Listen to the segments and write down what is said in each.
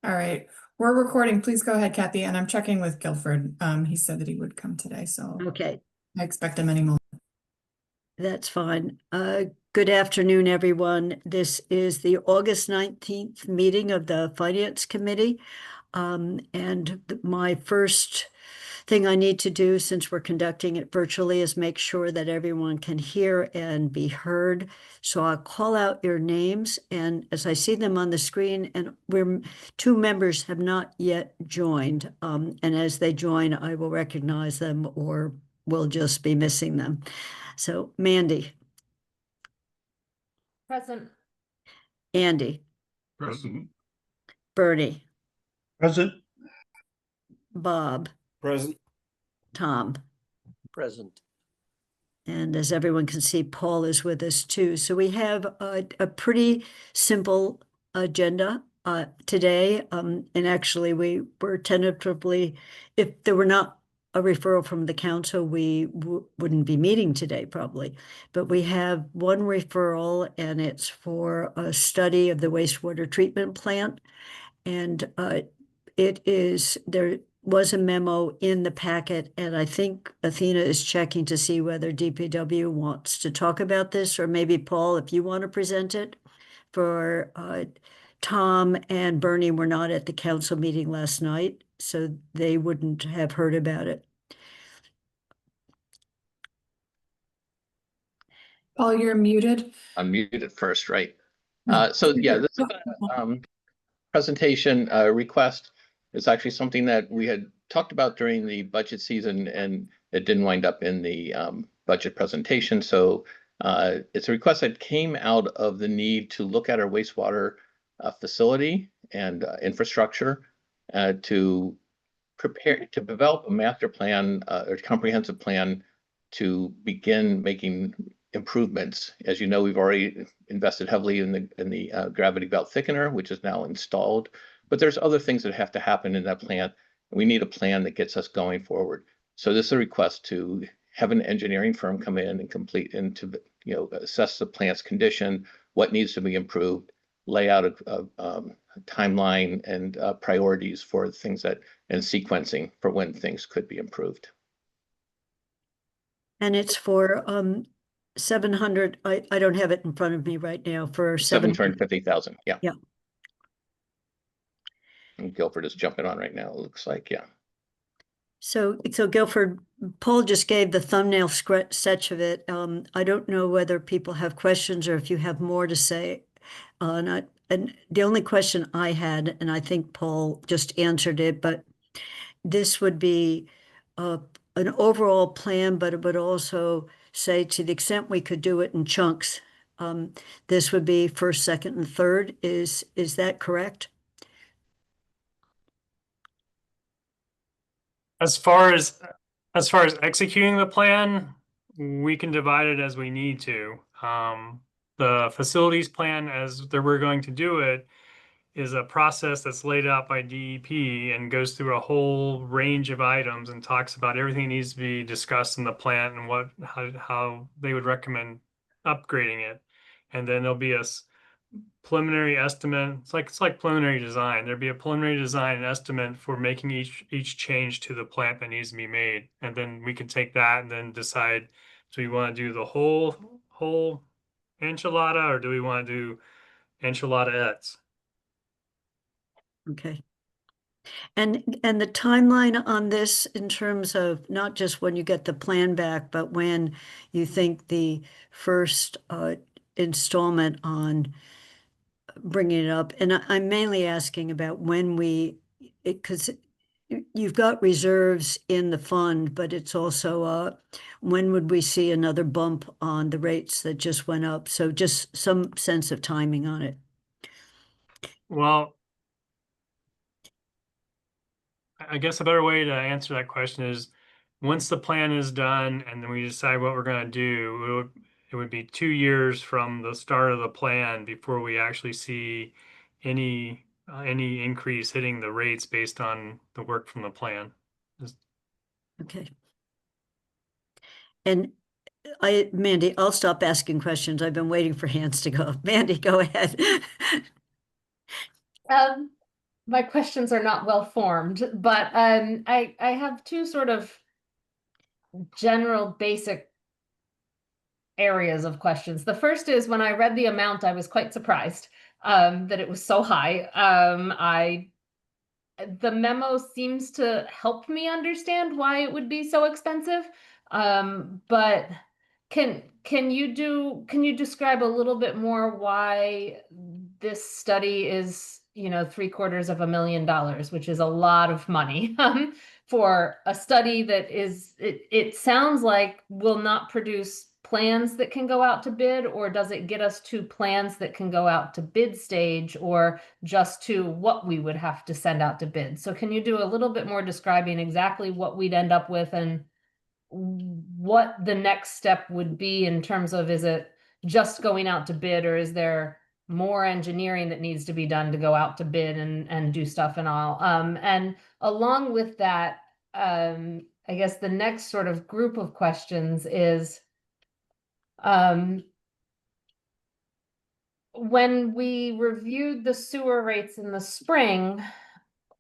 All right, we're recording. Please go ahead, Kathy, and I'm checking with Guilford. He said that he would come today, so Okay, I expect him any moment. that's fine. Good afternoon, everyone. This is the August 19th meeting of the Finance Committee. And my first thing I need to do, since we're conducting it virtually, is make sure that everyone can hear and be heard. So I'll call out your names, and as I see them on the screen, and two members have not yet joined. And as they join, I will recognize them or we'll just be missing them. So Mandy, Present. Andy, Present. Bernie, Present. Bob, Present. Tom. Present. And as everyone can see, Paul is with us too. So we have a pretty simple agenda today. And actually, we were tentatively, if there were not a referral from the council, we wouldn't be meeting today probably. But we have one referral, and it's for a study of the wastewater treatment plant. And there was a memo in the packet, and I think Athena is checking to see whether DPW wants to talk about this, or maybe Paul, if you want to present it. For Tom and Bernie were not at the council meeting last night, so they wouldn't have heard about it. Paul, you're muted. I'm muted first, right? So yeah, this presentation request is actually something that we had talked about during the budget season, and it didn't wind up in the budget presentation. So it's a request that came out of the need to look at our wastewater facility and infrastructure to prepare to develop a master plan or comprehensive plan to begin making improvements. As you know, we've already invested heavily in the gravity belt thickener, which is now installed. But there's other things that have to happen in that plant. We need a plan that gets us going forward. So this is a request to have an engineering firm come in and complete and to assess the plant's condition, what needs to be improved, lay out a timeline and priorities for things that and sequencing for when things could be improved. And it's for 700. I don't have it in front of me right now. For 750,000. Yeah. Yeah. And Guilford is jumping on right now, it looks like, yeah. So Guilford, Paul just gave the thumbnail sketch of it. I don't know whether people have questions or if you have more to say. And the only question I had, and I think Paul just answered it, but this would be an overall plan, but it would also say, to the extent we could do it in chunks, this would be first, second, and third. Is that correct? As far as executing the plan, we can divide it as we need to. The facilities plan, as we're going to do it, is a process that's laid out by DEP and goes through a whole range of items and talks about everything that needs to be discussed in the plant and how they would recommend upgrading it. And then there'll be a preliminary estimate. It's like preliminary design. There'd be a preliminary design and estimate for making each change to the plant that needs to be made, and then we can take that and then decide: do we want to do the whole enchilada, or do we want to do enchilada-ettes? Okay. And the timeline on this, in terms of not just when you get the plan back, but when you think the first installment on bringing it up. And I'm mainly asking about when because you've got reserves in the fund, but it's also when would we see another bump on the rates that just went up? So just some sense of timing on it. Well, I guess a better way to answer that question is, once the plan is done and then we decide what we're going to do, it would be 2 years from the start of the plan before we actually see any increase hitting the rates based on the work from the plan. Okay. And Mandy, I'll stop asking questions. I've been waiting for hands to go up. Mandy, go ahead. my questions are not well formed, but I have two sort of general basic areas of questions. The first is when I read the amount, I was quite surprised that it was so high. The memo seems to help me understand why it would be so expensive. But can you describe a little bit more why this study is, $750,000, which is a lot of money for a study that it sounds like will not produce plans that can go out to bid, or does it get us to plans that can go out to bid stage, or just to what we would have to send out to bid? So can you do a little bit more describing exactly what we'd end up with and what the next step would be in terms of, is it just going out to bid, or is there more engineering that needs to be done to go out to bid and do stuff and all? And along with that, I guess the next sort of group of questions is, when we reviewed the sewer rates in the spring,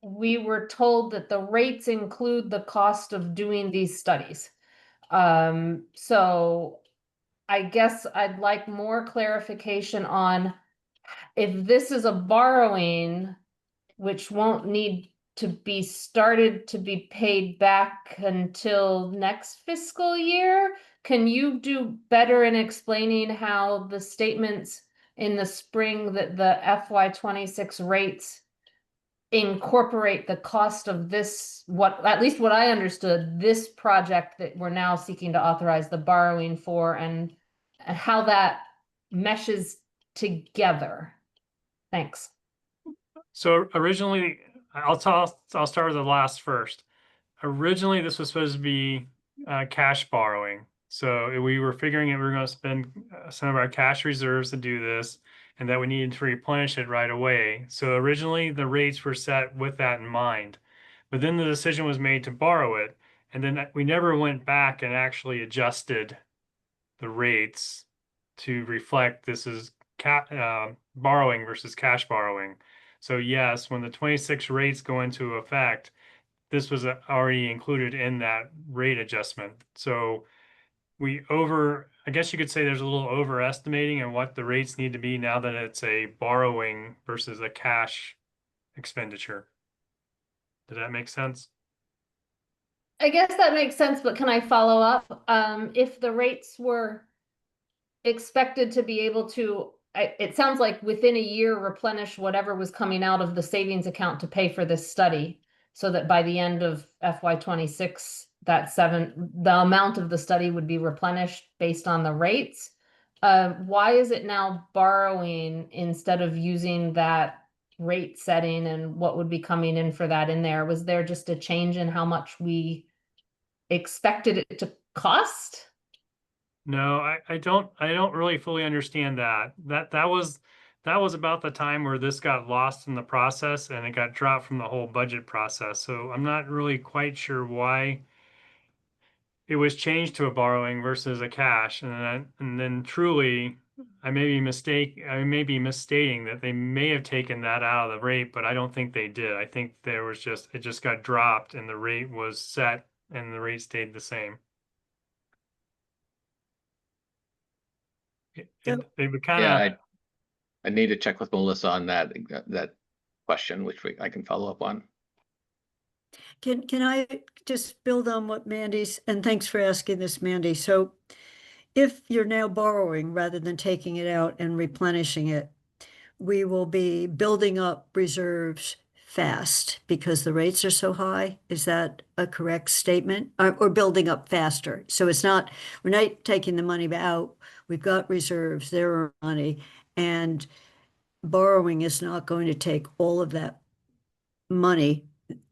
we were told that the rates include the cost of doing these studies. So I guess I'd like more clarification on if this is a borrowing, which won't need to be started to be paid back until next fiscal year. Can you do better in explaining how the statements in the spring that the FY26 rates incorporate the cost of this, at least what I understood, this project that we're now seeking to authorize the borrowing for, and how that meshes together? Thanks. So originally, I'll start with the last first. Originally, this was supposed to be cash borrowing. So we were figuring we were going to spend some of our cash reserves to do this, and that we needed to replenish it right away. So originally, the rates were set with that in mind. But then the decision was made to borrow it, and then we never went back and actually adjusted the rates to reflect this is borrowing versus cash borrowing. So yes, when the 26 rates go into effect, this was already included in that rate adjustment. So I guess you could say there's a little overestimating in what the rates need to be now that it's a borrowing versus a cash expenditure. Did that make sense? I guess that makes sense, but can I follow up? If the rates were expected to be able to, it sounds like within a year, replenish whatever was coming out of the savings account to pay for this study, so that by the end of FY26, the amount of the study would be replenished based on the rates. Why is it now borrowing instead of using that rate setting and what would be coming in for that in there? Was there just a change in how much we expected it to cost? No, I don't really fully understand that. That was about the time where this got lost in the process and it got dropped from the whole budget process. So I'm not really quite sure why it was changed to a borrowing versus a cash. And then truly, I may be misstating that they may have taken that out of the rate, but I don't think they did. I think it just got dropped and the rate was set and the rate stayed the same. They would kind of. Yeah, I need to check with Melissa on that question, which I can follow up on. Can I just build on what Mandy's, and thanks for asking this, Mandy. So if you're now borrowing rather than taking it out and replenishing it, we will be building up reserves fast because the rates are so high. Is that a correct statement? Or building up faster? So we're not taking the money out. We've got reserves, there are money, and borrowing is not going to take all of that money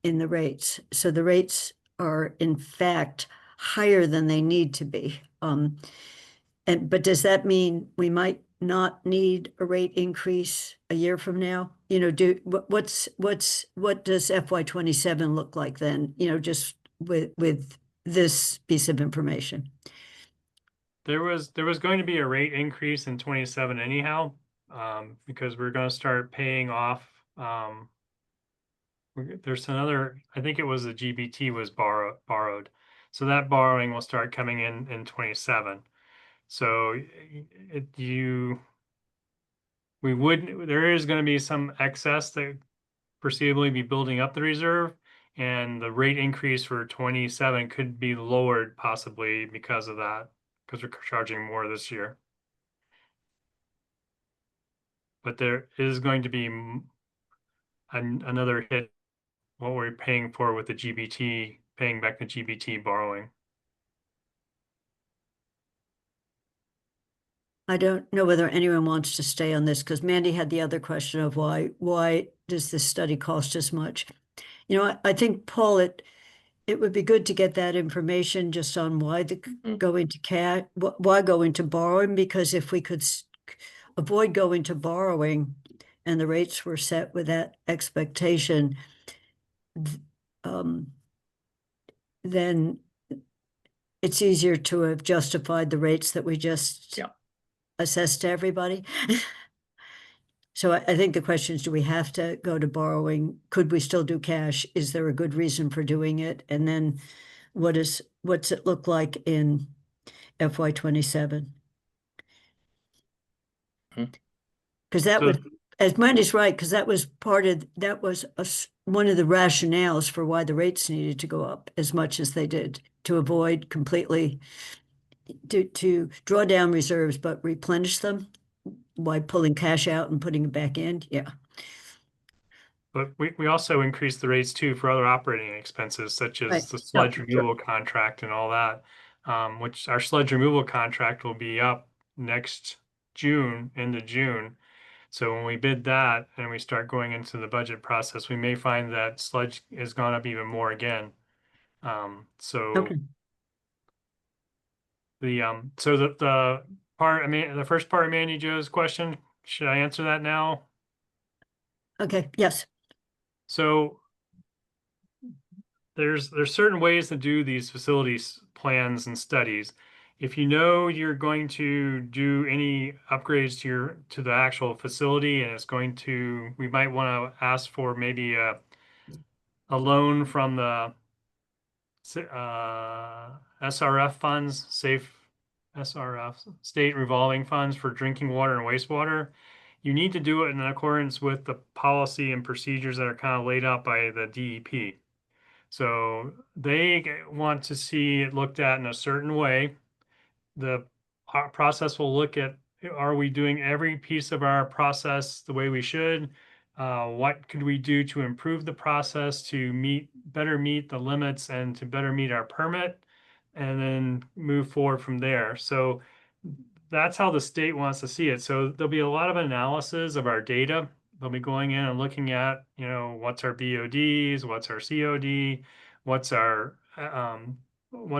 in the rates. So the rates are in fact higher than they need to be. But does that mean we might not need a rate increase a year from now? What does FY27 look like then? Just with this piece of information. There was going to be a rate increase in 27 anyhow, because we're going to start paying off There's another, I think it was the GBT was borrowed. So that borrowing will start coming in 27. So there is going to be some excess that perceivably be building up the reserve, and the rate increase for 27 could be lowered possibly because of that, because we're charging more this year. But there is going to be another hit, what we're paying for with the GBT, paying back the GBT borrowing. I don't know whether anyone wants to stay on this because Mandy had the other question of why does this study cost as much? You know, I think, Paul, it would be good to get that information just on why going to why going to borrowing, because if we could avoid going to borrowing and the rates were set with that expectation, then it's easier to have justified the rates that we just assessed to everybody. So I think the question is, do we have to go to borrowing? Could we still do cash? Is there a good reason for doing it? And then what's it look like in FY 27? Because that So- would, as Mandy's right, because that was one of the rationales for why the rates needed to go up as much as they did, to avoid completely to draw down reserves but replenish them by pulling cash out and putting it back in. Yeah. But we also increased the rates too for other operating expenses, such as Right. the sludge Sure. removal contract and all that. Which our sludge removal contract will be up next June, into June. So when we bid that and we start going into the budget process, we may find that sludge has gone up even more again. So Okay. the part, I mean, the first part of Mandy Joe's question, should I answer that now? Okay. Yes. So there's certain ways to do these facilities plans and studies. If you know you're going to do any upgrades to the actual facility and we might want to ask for maybe a loan from the SRF funds, SRF, state revolving funds for drinking water and wastewater. You need to do it in accordance with the policy and procedures that are kind of laid out by the DEP. So they want to see it looked at in a certain way. The process will look at, are we doing every piece of our process the way we should? What could we do to improve the process to better meet the limits and to better meet our permit, and then move forward from there. So that's how the state wants to see it. So there'll be a lot of analysis of our data. They'll be going in and looking at, what's our BODs, what's our COD, what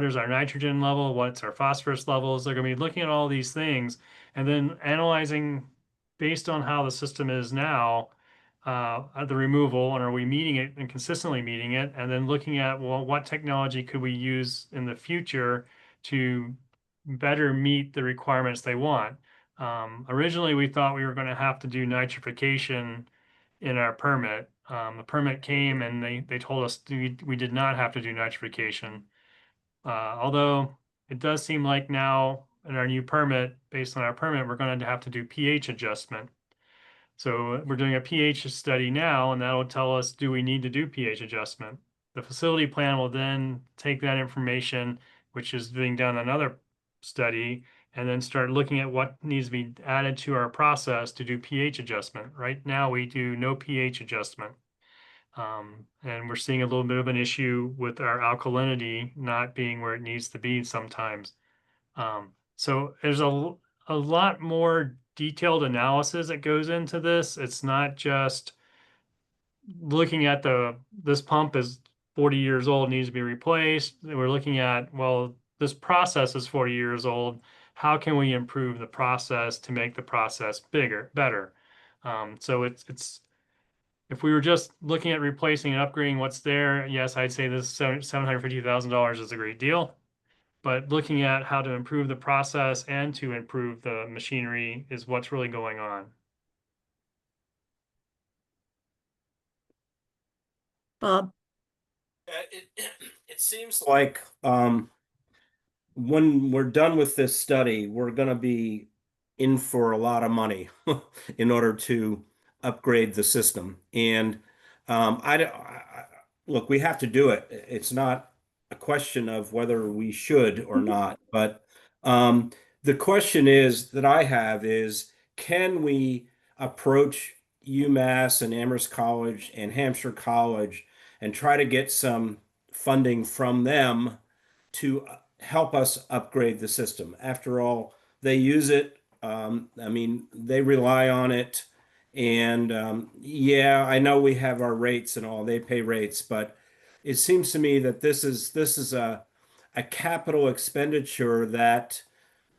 is our nitrogen level, what's our phosphorus levels. They're going to be looking at all these things and then analyzing based on how the system is now, the removal, and are we meeting it and consistently meeting it, and then looking at, well, what technology could we use in the future to better meet the requirements they want. Originally, we thought we were going to have to do nitrification in our permit. The permit came and they told us we did not have to do nitrification. Although it does seem like now in our new permit, based on our permit, we're going to have to do pH adjustment. So we're doing a pH study now, and that'll tell us, do we need to do pH adjustment? The facility plan will then take that information, which is being done in another study, and then start looking at what needs to be added to our process to do pH adjustment. Right now, we do no pH adjustment. And we're seeing a little bit of an issue with our alkalinity not being where it needs to be sometimes. So there's a lot more detailed analysis that goes into this. It's not just looking at this pump is 40 years old, needs to be replaced. We're looking at, well, this process is 40 years old. How can we improve the process to make the process better? So it's if we were just looking at replacing and upgrading what's there, yes, I'd say this $750,000 is a great deal. But looking at how to improve the process and to improve the machinery is what's really going on. Bob? It seems like when we're done with this study, we're going to be in for a lot of money in order to upgrade the system. And look, we have to do it. It's not a question of whether we should or not, but the question is that I have is, can we approach UMass and Amherst College and Hampshire College and try to get some funding from them to help us upgrade the system? After all, they use it. I mean, they rely on it. And yeah, I know we have our rates and all, they pay rates, but it seems to me that this is a capital expenditure that,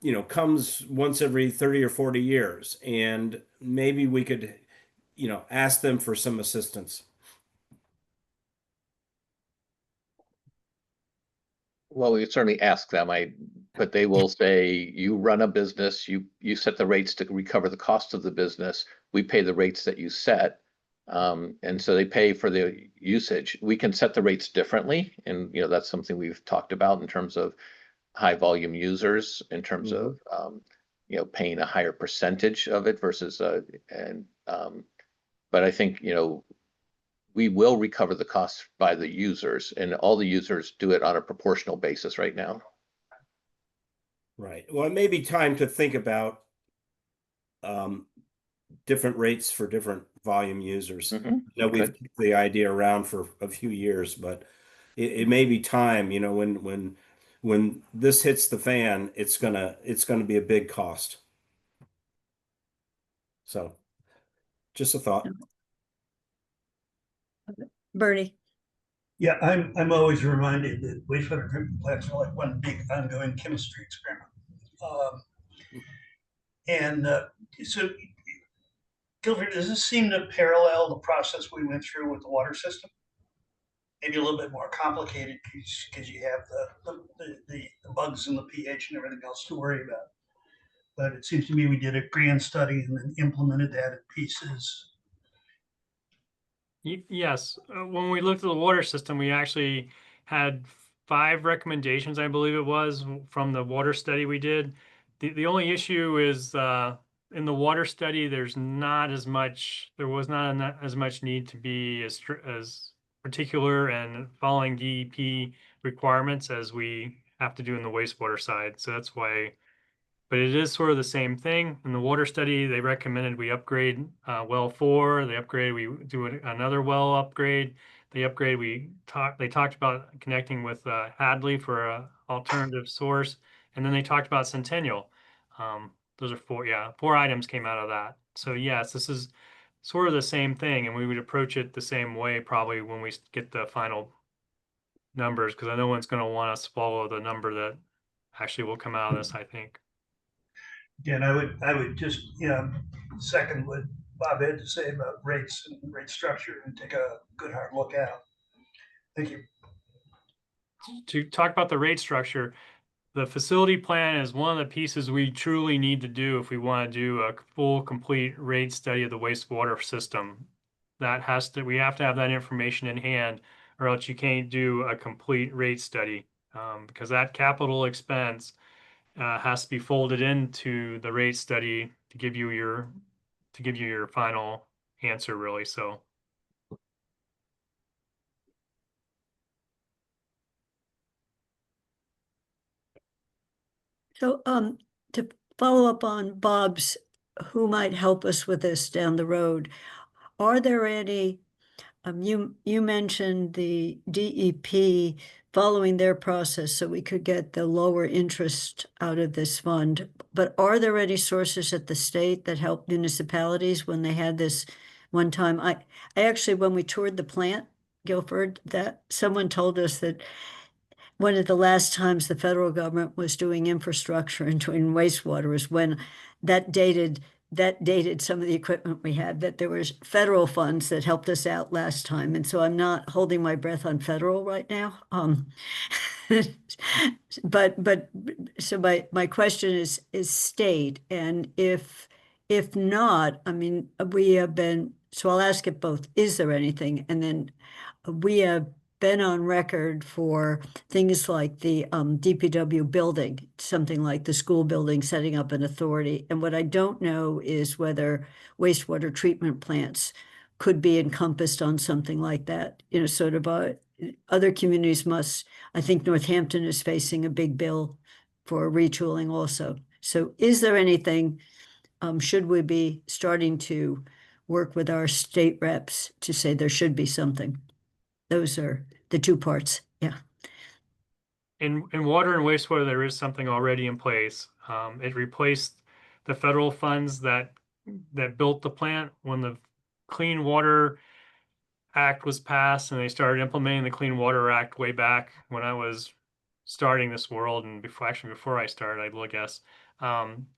you know, comes once every 30 or 40 years. And maybe we could, you know, ask them for some assistance. Well, we could certainly ask them, but they will say, you run a business, you set the rates to recover the cost of the business. We pay the rates that you set. And so they pay for the usage. We can set the rates differently. And, you know, that's something we've talked about in terms of high volume users, in terms of, you know, paying a higher percentage of it versus, but I think, you know, we will recover the costs by the users, and all the users do it on a proportional basis right now. Right. Well, it may be time to think about different rates for different volume users. Mhm. You know, we've kicked the idea around for a few years, but it may be time, you know, when this hits the fan, it's gonna be a big cost. So just a thought. Bernie? Yeah, I'm always reminded that wastewater treatment plants are like one big ongoing chemistry experiment. So, Guilford, does this seem to parallel the process we went through with the water system? Maybe a little bit more complicated because you have the bugs and the pH and everything else to worry about. But it seems to me we did a grand study and then implemented that in pieces. Yes, when we looked at the water system, we actually had 5 recommendations, I believe it was, from the water study we did. The only issue is in the water study, there was not as much need to be as particular and following DEP requirements as we have to do in the wastewater side. So that's why. But it is sort of the same thing. In the water study, they recommended we upgrade well 4. We do another well upgrade. They talked about connecting with Hadley for an alternative source. And then they talked about Centennial. Those are 4 items came out of that. So yes, this is sort of the same thing. And we would approach it the same way probably when we get the final numbers, because I know one's going to want us to follow the number that actually will come out of this, I think. Again, I would just, you know, second what Bob had to say about rates and rate structure and take a good hard look at them. Thank you. To talk about the rate structure, the facility plan is one of the pieces we truly need to do if we want to do a full, complete rate study of the wastewater system. We have to have that information in hand, or else you can't do a complete rate study, because that capital expense has to be folded into the rate study to give you your final answer, really. So. So, to follow up on Bob's, who might help us with this down the road, are there any, you mentioned the DEP following their process so we could get the lower interest out of this fund, but are there any sources at the state that help municipalities when they had this one time? I actually, when we toured the plant, Guilford, that someone told us that one of the last times the federal government was doing infrastructure and doing wastewater was when that dated some of the equipment we had, that there was federal funds that helped us out last time. And so I'm not holding my breath on federal right now. But so my question is state. And if not, I mean, we have been So I'll ask it both. Is there anything? And then we have been on record for things like the DPW building, something like the school building, setting up an authority. And what I don't know is whether wastewater treatment plants could be encompassed on something like that. You know, sort of other communities must, I think Northampton is facing a big bill for retooling also. So is there anything, should we be starting to work with our state reps to say there should be something? Those are the two parts. Yeah. In water and wastewater, there is something already in place. It replaced the federal funds that built the plant when the Clean Water Act was passed, and they started implementing the Clean Water Act way back when I was starting this world, and before I started, I guess.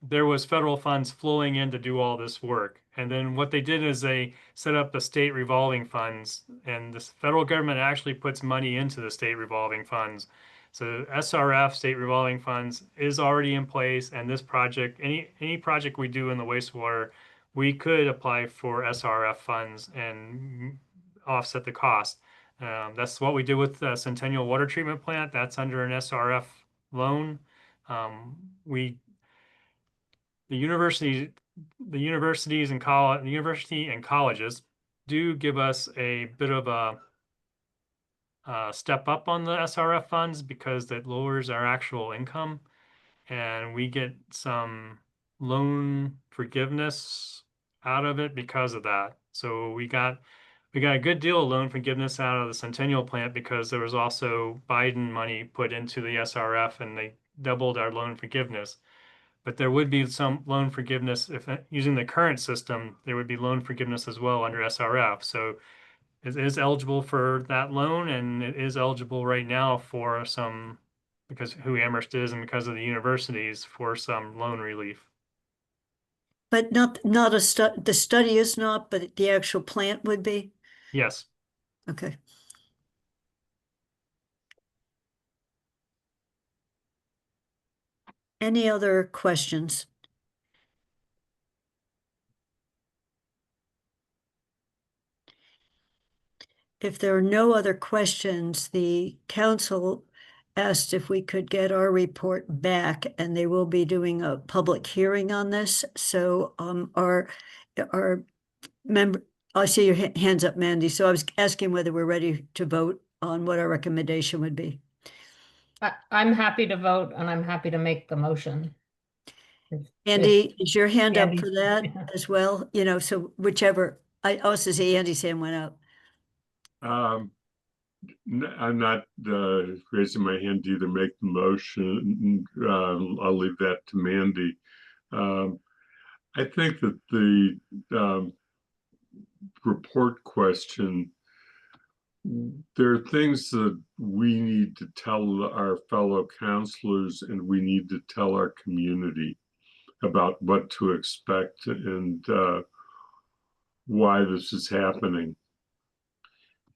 There was federal funds flowing in to do all this work. And then what they did is they set up the state revolving funds, and the federal government actually puts money into the state revolving funds. So SRF, state revolving funds, is already in place, and this project, any project we do in the wastewater, we could apply for SRF funds and offset the cost. That's what we did with the Centennial Water Treatment Plant. That's under an SRF loan. The universities and colleges do give us a bit of a step up on the SRF funds because that lowers our actual income, and we get some loan forgiveness out of it because of that. So we got a good deal of loan forgiveness out of the Centennial plant because there was also Biden money put into the SRF, and they doubled our loan forgiveness. But there would be some loan forgiveness if using the current system, there would be loan forgiveness as well under SRF. So it is eligible for that loan, and it is eligible right now for some, because who Amherst is and because of the universities, for some loan relief. But not the study is not, but the actual plant would be? Yes. Okay. Any other questions? If there are no other questions, the council asked if we could get our report back, and they will be doing a public hearing on this. So our member, I see your hands up, Mandy. So I was asking whether we're ready to vote on what our recommendation would be. I'm happy to vote, and I'm happy to make the motion. Andy, is your hand up Andy, for that yeah. as well? You know, so whichever, I also see Andy's hand went up. I'm not raising my hand to either make the motion. I'll leave that to Mandy. I think that the report question, there are things that we need to tell our fellow counselors, and we need to tell our community about what to expect and why this is happening.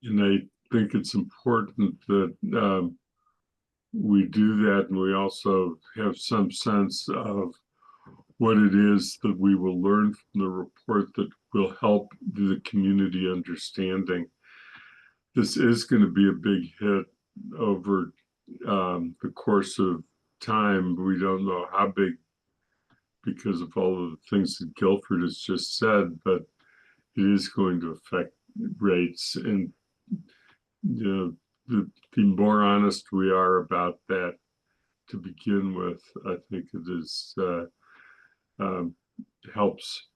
And I think it's important that we do that, and we also have some sense of what it is that we will learn from the report that will help the community understanding. This is going to be a big hit over the course of time. We don't know how big because of all of the things that Guilford has just said, but it is going to affect rates. And you know, the more honest we are about that to begin with, I think it is helps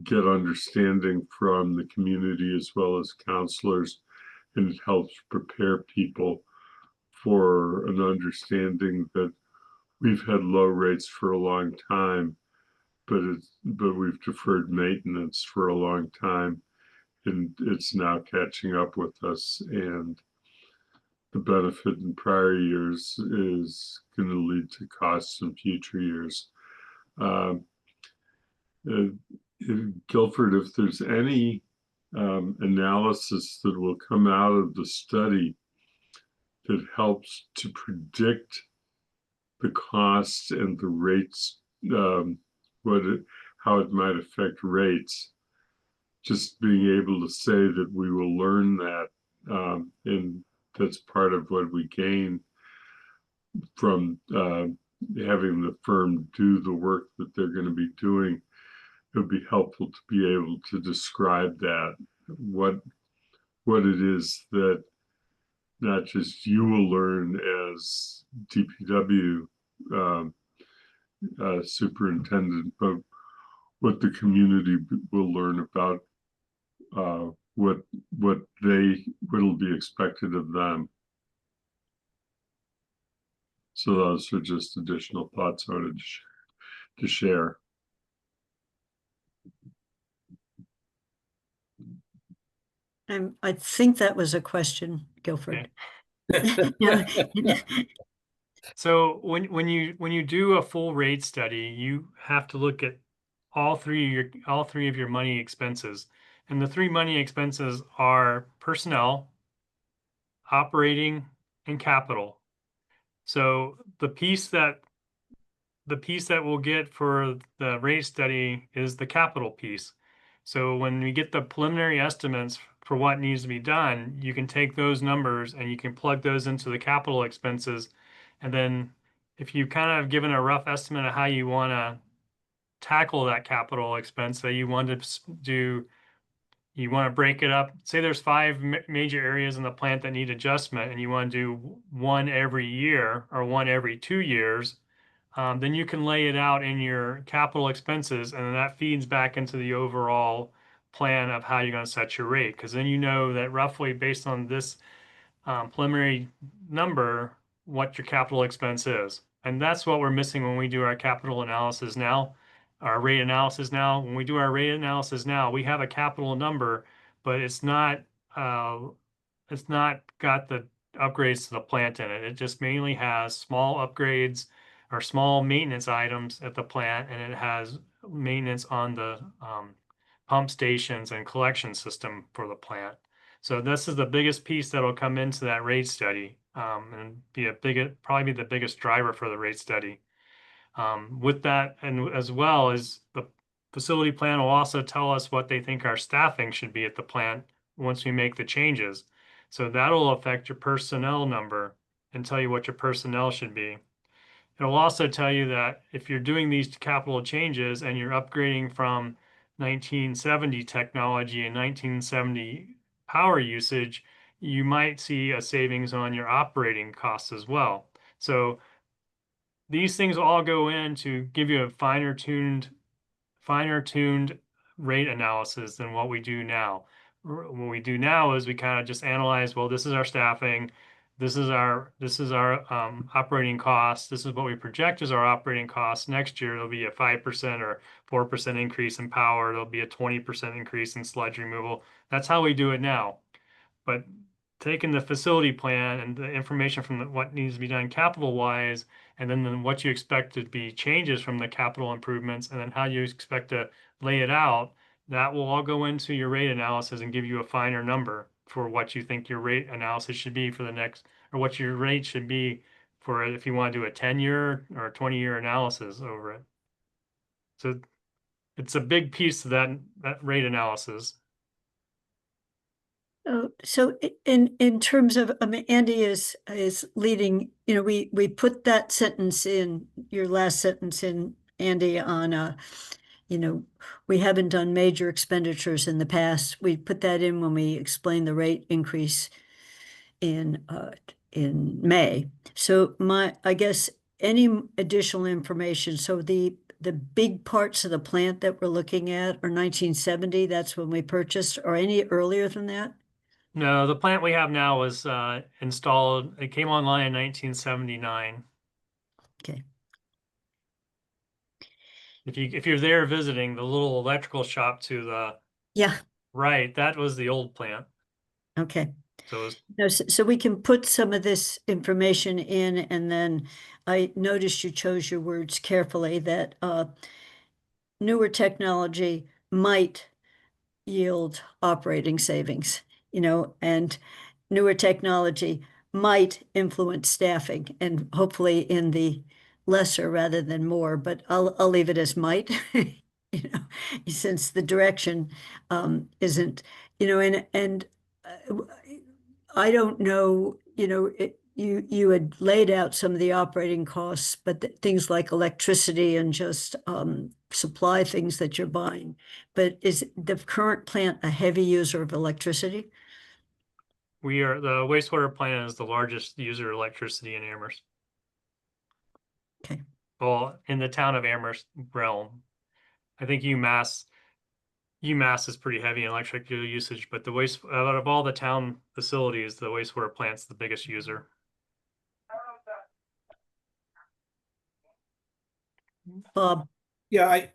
get understanding from the community as well as counselors, and it helps prepare people for an understanding that we've had low rates for a long time, but we've deferred maintenance for a long time, and it's now catching up with us, and the benefit in prior years is going to lead to costs in future years. Guilford, if there's any analysis that will come out of the study that helps to predict the costs and the rates, how it might affect rates, just being able to say that we will learn that, and that's part of what we gain from having the firm do the work that they're going to be doing. It would be helpful to be able to describe that, what it is that not just you will learn as DPW superintendent, but what the community will learn about what'll be expected of them. So those are just additional thoughts I wanted to share. I think that was a question, Guilford. So when you do a full rate study, you have to look at all three of your money expenses. And the three money expenses are personnel, operating, and capital. So the piece that we'll get for the rate study is the capital piece. So when we get the preliminary estimates for what needs to be done, you can take those numbers and you can plug those into the capital expenses. And then if you kind of given a rough estimate of how you want to tackle that capital expense that you want to do, you want to break it up. Say there's five major areas in the plant that need adjustment and you want to do one every year or one every 2 years. Then you can lay it out in your capital expenses, and then that feeds back into the overall plan of how you're going to set your rate. Because then you know that roughly based on this preliminary number, what your capital expense is. And that's what we're missing when we do our capital analysis now, our rate analysis now. When we do our rate analysis now, we have a capital number, but it's not got the upgrades to the plant in it. It just mainly has small upgrades or small maintenance items at the plant, and it has maintenance on the pump stations and collection system for the plant. So this is the biggest piece that'll come into that rate study, and probably be the biggest driver for the rate study. With that, and as well as the facility plan will also tell us what they think our staffing should be at the plant once we make the changes. So that'll affect your personnel number and tell you what your personnel should be. It'll also tell you that if you're doing these capital changes and you're upgrading from 1970 technology and 1970 power usage, you might see a savings on your operating costs as well. So these things all go in to give you a finer tuned rate analysis than what we do now. What we do now is we kind of just analyze, well, this is our staffing, this is our operating costs, this is what we project as our operating costs. Next year, there'll be a 5% or 4% increase in power. There'll be a 20% increase in sludge removal. That's how we do it now. But taking the facility plan and the information from what needs to be done capital wise, and then what you expect to be changes from the capital improvements, and then how you expect to lay it out, that will all go into your rate analysis and give you a finer number for what you think your rate analysis should be for the next, or what your rate should be for if you want to do a 10-year or a 20-year analysis over it. So it's a big piece of that rate analysis. So in terms of, I mean, Andy is leading, you know, we put that sentence in, your last sentence in, Andy, on you know, we haven't done major expenditures in the past. We put that in when we explained the rate increase in May. So I guess any additional information, so the big parts of the plant that we're looking at are 1970, that's when we purchased, or any earlier than that? No, the plant we have now was installed. It came online in 1979. Okay. If you're there visiting, the little electrical shop to the right, that was the old plant. Okay. So so we can put some of this information in, and then I noticed you chose your words carefully, that newer technology might yield operating savings, you know, and newer technology might influence staffing, and hopefully in the lesser rather than more, but I'll leave it as might. you know, since the direction isn't, you know, and I don't know, you know, you had laid out some of the operating costs, but things like electricity and just supply things that you're buying. But is the current plant a heavy user of electricity? The wastewater plant is the largest user of electricity in Amherst. Okay. Well, in the town of Amherst realm. I think UMass is pretty heavy in electric usage, but out of all the town facilities, the wastewater plant's the biggest user. Bob, Yeah,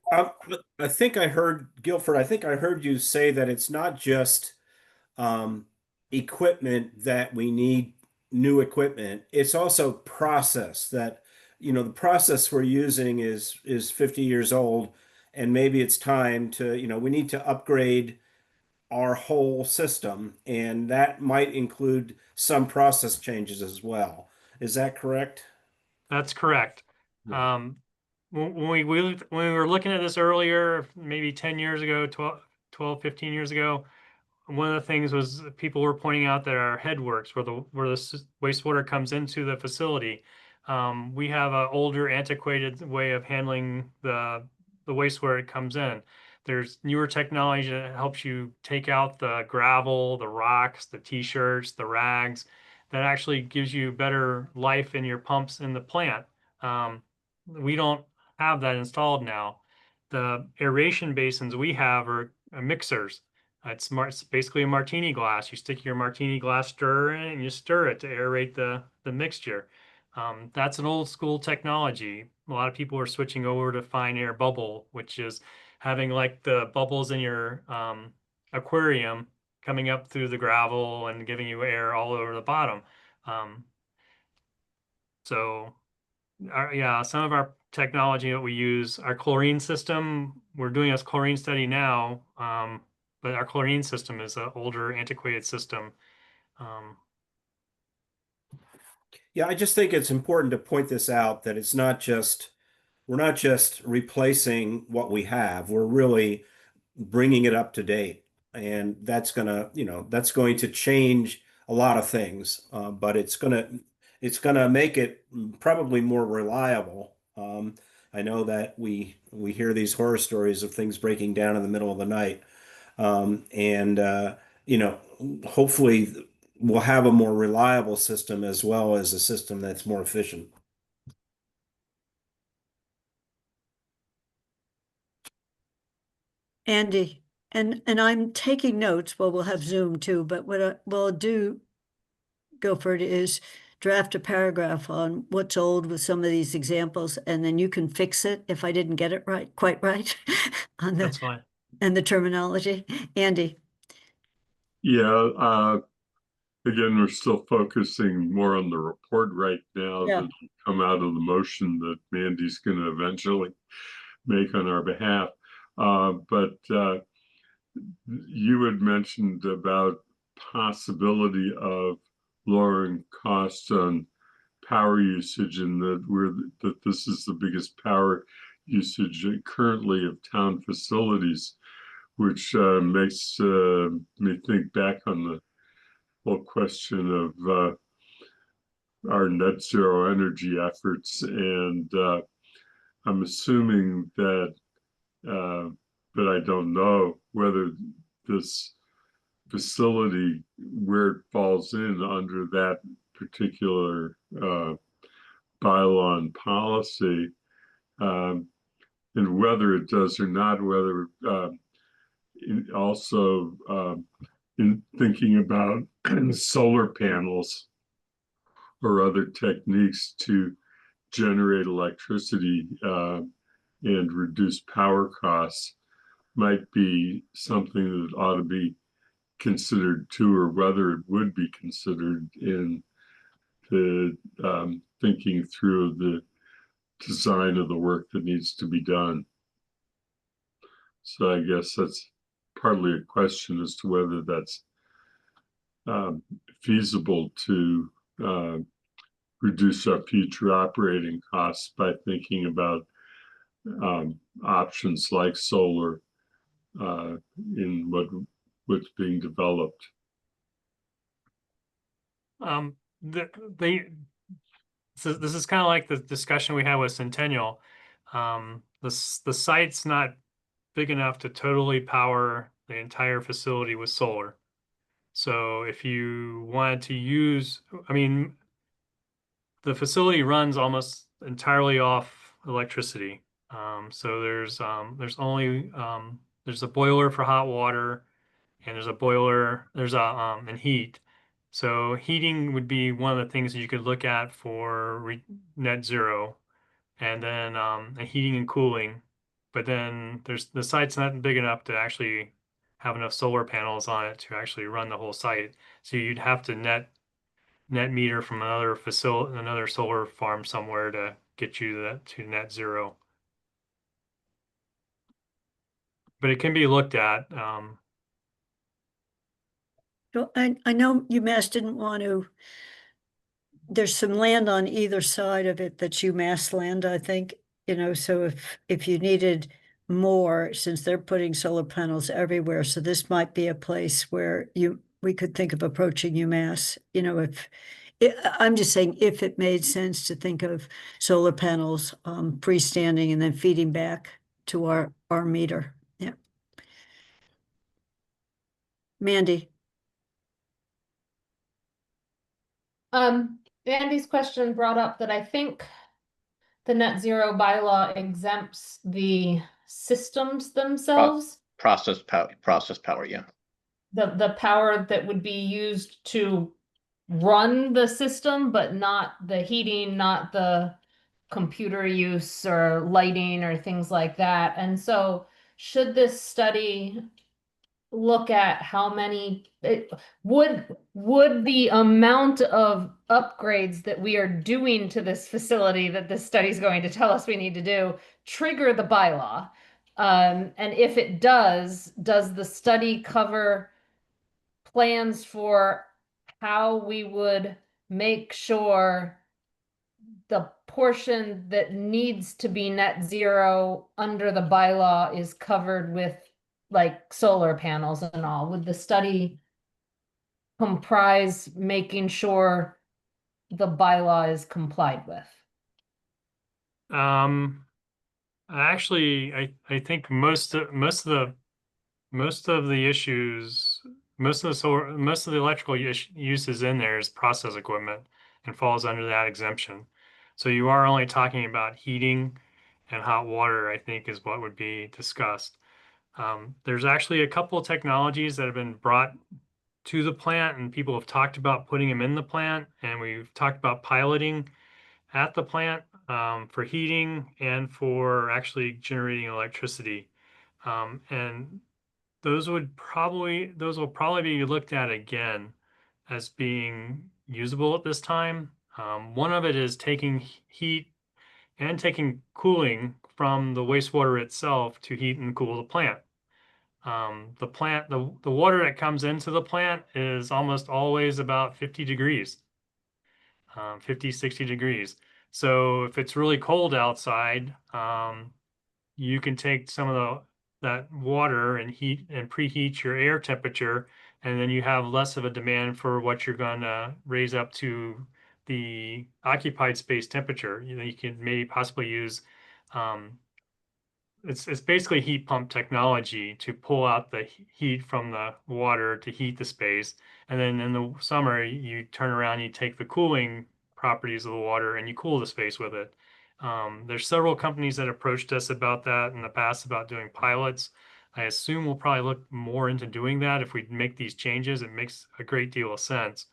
I think I heard Guilford. I think I heard you say that it's not just equipment that we need new equipment. It's also process that, the process we're using is 50 years old, and maybe it's time to, we need to upgrade our whole system, and that might include some process changes as well. Is that correct? That's correct. Yeah. When we were looking at this earlier, maybe 10 years ago, 12, 15 years ago, one of the things was people were pointing out that our headworks, where the wastewater comes into the facility, we have an older, antiquated way of handling the wastewater it comes in. There's newer technology that helps you take out the gravel, the rocks, the t-shirts, the rags, that actually gives you better life in your pumps in the plant. We don't have that installed now. The aeration basins we have are mixers. It's basically a martini glass. You stick your martini glass stirrer in and you stir it to aerate the mixture. That's an old school technology. A lot of people are switching over to fine air bubble, which is having like the bubbles in your aquarium coming up through the gravel and giving you air all over the bottom. So yeah, some of our technology that we use, our chlorine system, we're doing a chlorine study now, but our chlorine system is an older, antiquated system. Yeah, I just think it's important to point this out that we're not just replacing what we have. We're really bringing it up to date. And that's going to change a lot of things, but it's gonna make it probably more reliable. I know that we hear these horror stories of things breaking down in the middle of the night, and hopefully we'll have a more reliable system as well as a system that's more efficient. Andy, and I'm taking notes. Well, we'll have Zoom too, but what we'll do, Guilford, is draft a paragraph on what's old with some of these examples, and then you can fix it if I didn't get it quite right on That's fine. and the terminology. Andy. Yeah, again, we're still focusing more on the report right now Yeah. that come out of the motion that Mandy's going to eventually make on our behalf. But you had mentioned about possibility of lowering costs on power usage, and that this is the biggest power usage currently of town facilities, which makes me think back on the whole question of our net zero energy efforts. And I'm assuming that, but I don't know whether this facility, where it falls in under that particular bylaw and policy, and whether it does or not, whether also in thinking about solar panels or other techniques to generate electricity and reduce power costs might be something that ought to be considered too, or whether it would be considered in the thinking through the design of the work that needs to be done. So I guess that's partly a question as to whether that's feasible to reduce our future operating costs by thinking about options like solar in what's being developed. They so this is kind of like the discussion we had with Centennial. The site's not big enough to totally power the entire facility with solar. So if you wanted to use, I mean, the facility runs almost entirely off electricity. So there's only there's a boiler for hot water, and there's a boiler, there's a and heat. So heating would be one of the things that you could look at for net zero, and then and heating and cooling. But then there's the site's not big enough to actually have enough solar panels on it to actually run the whole site. So you'd have to net meter from another facility, another solar farm somewhere to get you that to net zero. But it can be looked at. So I know UMass didn't want to, there's some land on either side of it that's UMass land, I think, so if you needed more, since they're putting solar panels everywhere, so this might be a place where we could think of approaching UMass, I'm just saying if it made sense to think of solar panels freestanding and then feeding back to our meter. Yeah. Mandy. Andy's question brought up that I think the net zero bylaw exempts the systems themselves, Process power, yeah. the power that would be used to run the system, but not the heating, not the computer use or lighting or things like that. And so should this study look at how many would the amount of upgrades that we are doing to this facility that this study is going to tell us we need to do trigger the bylaw? And if it does the study cover plans for how we would make sure the portion that needs to be net zero under the bylaw is covered with like solar panels and all? Would the study comprise making sure the bylaw is complied with? Actually, I think most of the issues, most of the electrical uses in there is process equipment and falls under that exemption. So you are only talking about heating and hot water, I think, is what would be discussed. There's actually a couple of technologies that have been brought to the plant, and people have talked about putting them in the plant, and we've talked about piloting at the plant for heating and for actually generating electricity. And those will probably be looked at again as being usable at this time. One of it is taking heat and taking cooling from the wastewater itself to heat and cool the plant. The water that comes into the plant is almost always about 50 degrees, 50, 60 degrees. So if it's really cold outside, you can take some of that water and heat and preheat your air temperature, and then you have less of a demand for what you're going to raise up to the occupied space temperature. You can maybe possibly use it's basically heat pump technology to pull out the heat from the water to heat the space. And then in the summer, you turn around, you take the cooling properties of the water and you cool the space with it. There's several companies that approached us about that in the past about doing pilots. I assume we'll probably look more into doing that if we make these changes. It makes a great deal of sense.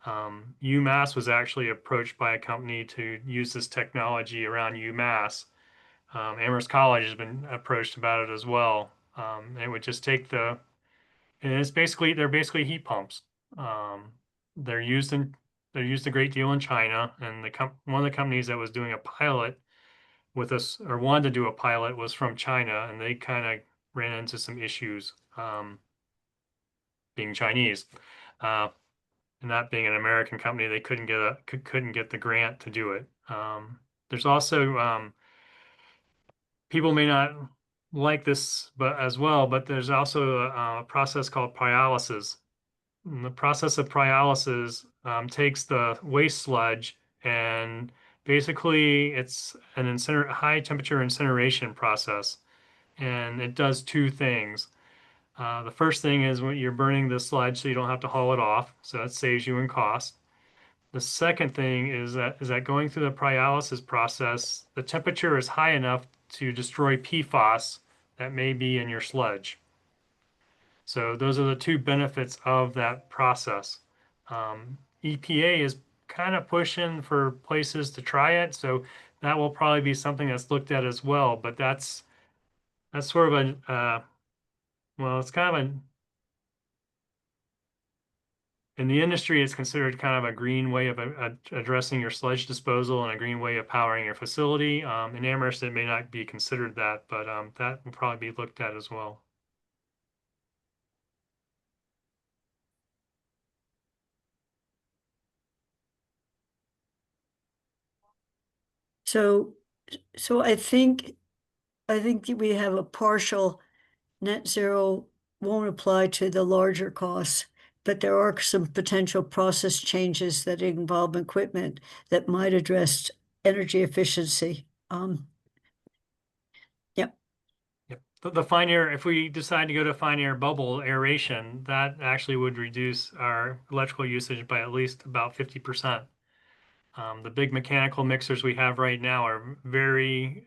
UMass was actually approached by a company to use this technology around UMass. Amherst College has been approached about it as well. It would just take they're basically heat pumps. They're used a great deal in China, and one of the companies that was doing a pilot with us or wanted to do a pilot was from China, and they kind of ran into some issues being Chinese. And not being an American company, they couldn't get the grant to do it. There's also people may not like this, but as well, but there's also a process called pyrolysis. And the process of pyrolysis takes the waste sludge, and basically it's an high temperature incineration process. And it does two things. The first thing is when you're burning the sludge so you don't have to haul it off. So that saves you in cost. The second thing is that going through the pyrolysis process, the temperature is high enough to destroy PFAS that may be in your sludge. So those are the two benefits of that process. EPA is kind of pushing for places to try it, so that will probably be something that's looked at as well. But that's sort of a well, it's kind of a in the industry, it's considered kind of a green way of addressing your sludge disposal and a green way of powering your facility. In Amherst, it may not be considered that, but that will probably be looked at as well. So I think we have a partial net zero won't apply to the larger costs, but there are some potential process changes that involve equipment that might address energy efficiency. Yep. Yep. The fine air, if we decide to go to fine air bubble aeration, that actually would reduce our electrical usage by at least about 50%. The big mechanical mixers we have right now are very,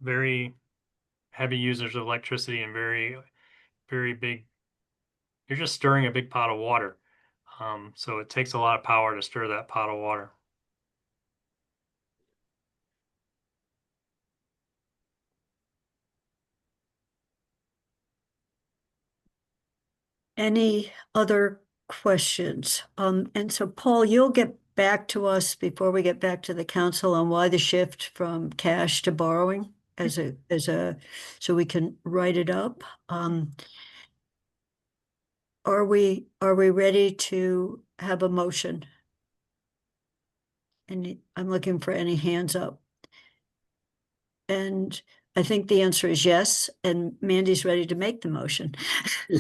very heavy users of electricity and very, very big. You're just stirring a big pot of water. So it takes a lot of power to stir that pot of water. Any other questions? And so Paul, you'll get back to us before we get back to the council on why the shift from cash to borrowing so we can write it up. Are we ready to have a motion? And I'm looking for any hands up. And I think the answer is yes, and Mandy's ready to make the motion.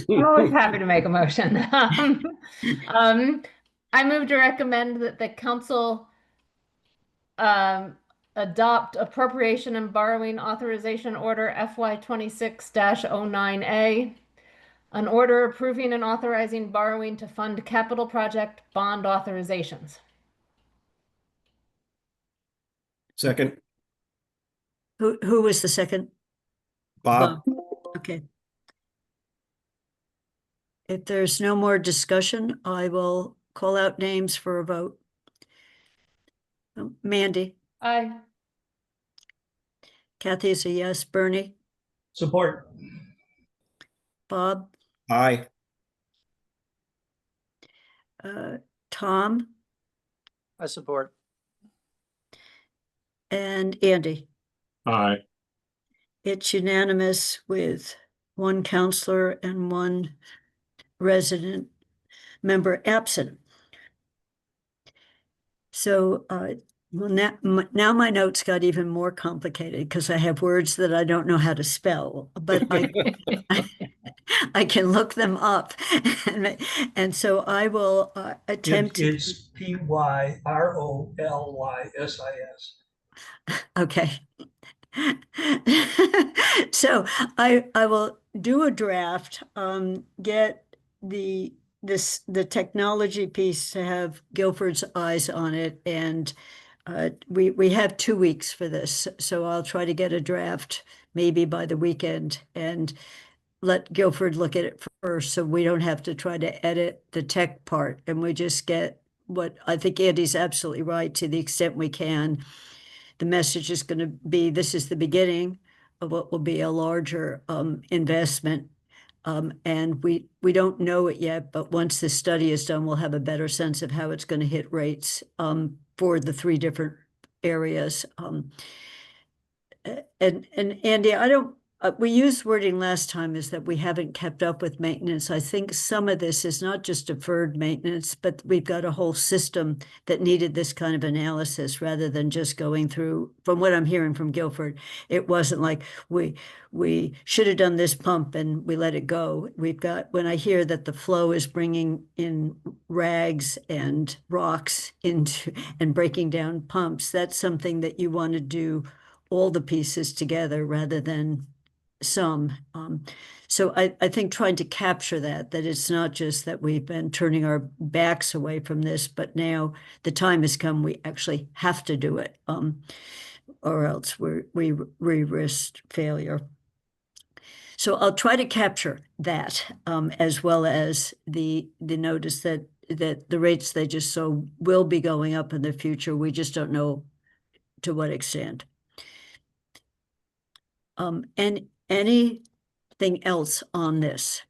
I'm always happy to make a motion. I move to recommend that the council adopt appropriation and borrowing authorization order FY 26-09A, an order approving and authorizing borrowing to fund capital project bond authorizations. Second, Who was the second? Bob. Okay. If there's no more discussion, I will call out names for a vote. Mandy, Aye. Kathy is a yes. Bernie, Support. Bob, Aye. Tom, I support. and Andy. Aye. It's unanimous with one counselor and one resident member absent. So well, now my notes got even more complicated because I have words that I don't know how to spell, but I can look them up. And so I will attempt to. It's PYROLYSIS. Okay. So I will do a draft, get the technology piece to have Guilford's eyes on it, and we have 2 weeks for this, so I'll try to get a draft maybe by the weekend and let Guilford look at it first, so we don't have to try to edit the tech part, and we just get what I think Andy's absolutely right, to the extent we can. The message is going to be, this is the beginning of what will be a larger investment. And we don't know it yet, but once this study is done, we'll have a better sense of how it's going to hit rates for the 3 different areas. And Andy, I we used wording last time is that we haven't kept up with maintenance. I think some of this is not just deferred maintenance, but we've got a whole system that needed this kind of analysis rather than just going through, from what I'm hearing from Guilford, it wasn't like we should have done this pump and we let it go. We've got, when I hear that the flow is bringing in rags and rocks into and breaking down pumps, that's something that you want to do all the pieces together rather than some. So I think trying to capture that it's not just that we've been turning our backs away from this, but now the time has come, we actually have to do it, or else we risk failure. So I'll try to capture that, as well as the notice that the rates they just so will be going up in the future. We just don't know to what extent. And anything else on this?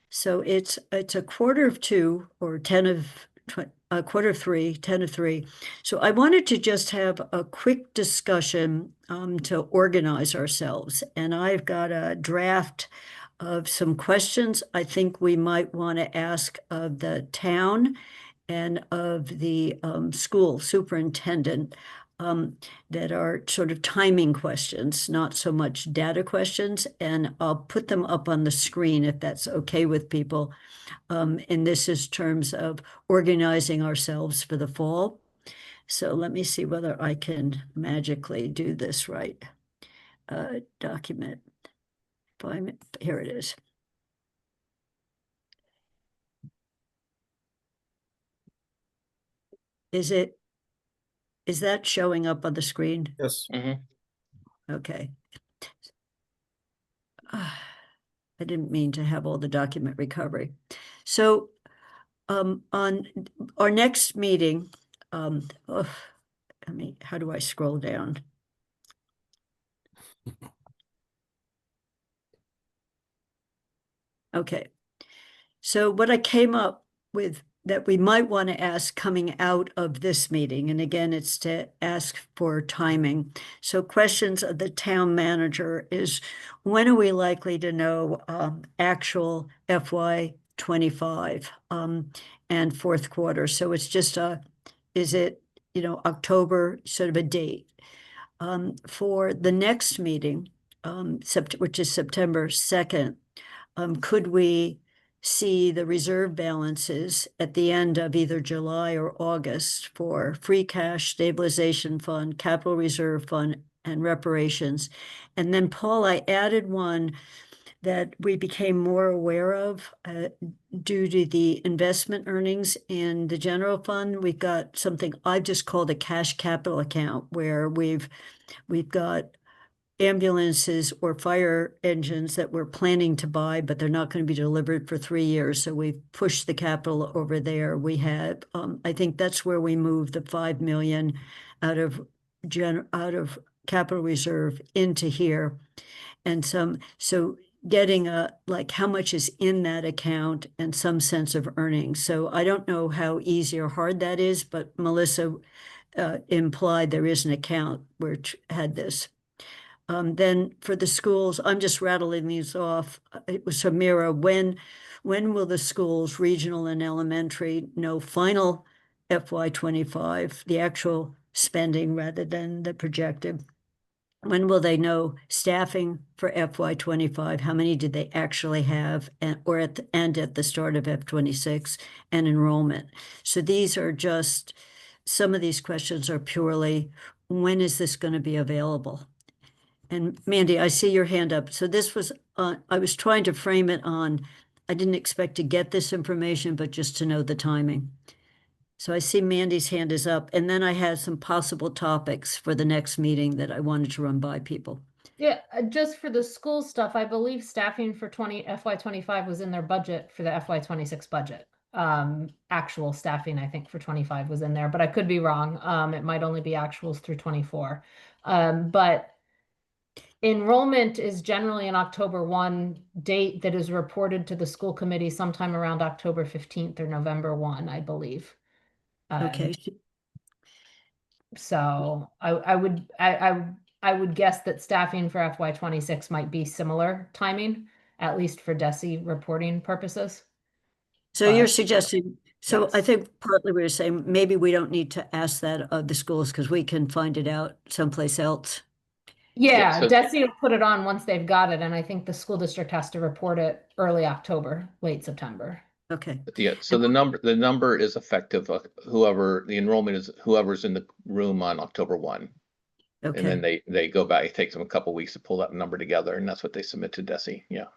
So it's a 1:45 or 10 of a 2:45, 10 of 3. So I wanted to just have a quick discussion to organize ourselves. And I've got a draft of some questions I think we might want to ask of the town and of the school superintendent, that are sort of timing questions, not so much data questions. And I'll put them up on the screen if that's okay with people. And this is terms of organizing ourselves for the fall. So let me see whether I can magically do this right. Document. Here it is. Is that showing up on the screen? Yes. Okay. I didn't mean to have all the document recovery. So on our next meeting, how do I scroll down? Okay. So what I came up with that we might want to ask coming out of this meeting, and again, it's to ask for timing. So questions of the town manager is, when are we likely to know actual FY25 and fourth quarter? So it's just is it, October, sort of a date? For the next meeting, which is September 2nd, could we see the reserve balances at the end of either July or August for free cash, stabilization fund, capital reserve fund, and reparations? And then, Paul, I added one that we became more aware of due to the investment earnings in the general fund. We've got something I've just called a cash capital account, where we've got ambulances or fire engines that we're planning to buy, but they're not going to be delivered for 3 years. So we've pushed the capital over there. We had, I think that's where we moved the 5 million out of capital reserve into here. And so getting like how much is in that account and some sense of earnings. So I don't know how easy or hard that is, but Melissa implied there is an account which had this. Then for the schools, I'm just rattling these off. It was Samira. When will the schools, regional and elementary, know final FY25, the actual spending rather than the projected? When will they know staffing for FY25? How many did they actually have, at the start of F26, and enrollment? So these are just, some of these questions are purely, when is this going to be available? And Mandy, I see your hand up. So this was, I was trying to frame it on, I didn't expect to get this information, but just to know the timing. So I see Mandy's hand is up, and then I had some possible topics for the next meeting that I wanted to run by people. Yeah, just for the school stuff, I believe staffing for FY25 was in their budget for the FY26 budget. Actual staffing, I think, for 25 was in there, but I could be wrong. It might only be actuals through 24. But enrollment is generally an October 1 date that is reported to the school committee sometime around October 15th or November 1, I believe. Okay. So I I would guess that staffing for FY 26 might be similar timing, at least for DESI reporting purposes. So you're But- suggesting, so I Yes. think partly we were saying, maybe we don't need to ask that of the schools because we can find it out someplace else. Yeah, so- DESI will put it on once they've got it, and I think the school district has to report it early October, late September. Okay, Yeah, so the number is effective, whoever, the enrollment is whoever's in the room on October 1. And then okay. they go back, it takes them a couple weeks to pull that number together, and that's what they submit to DESI, yeah.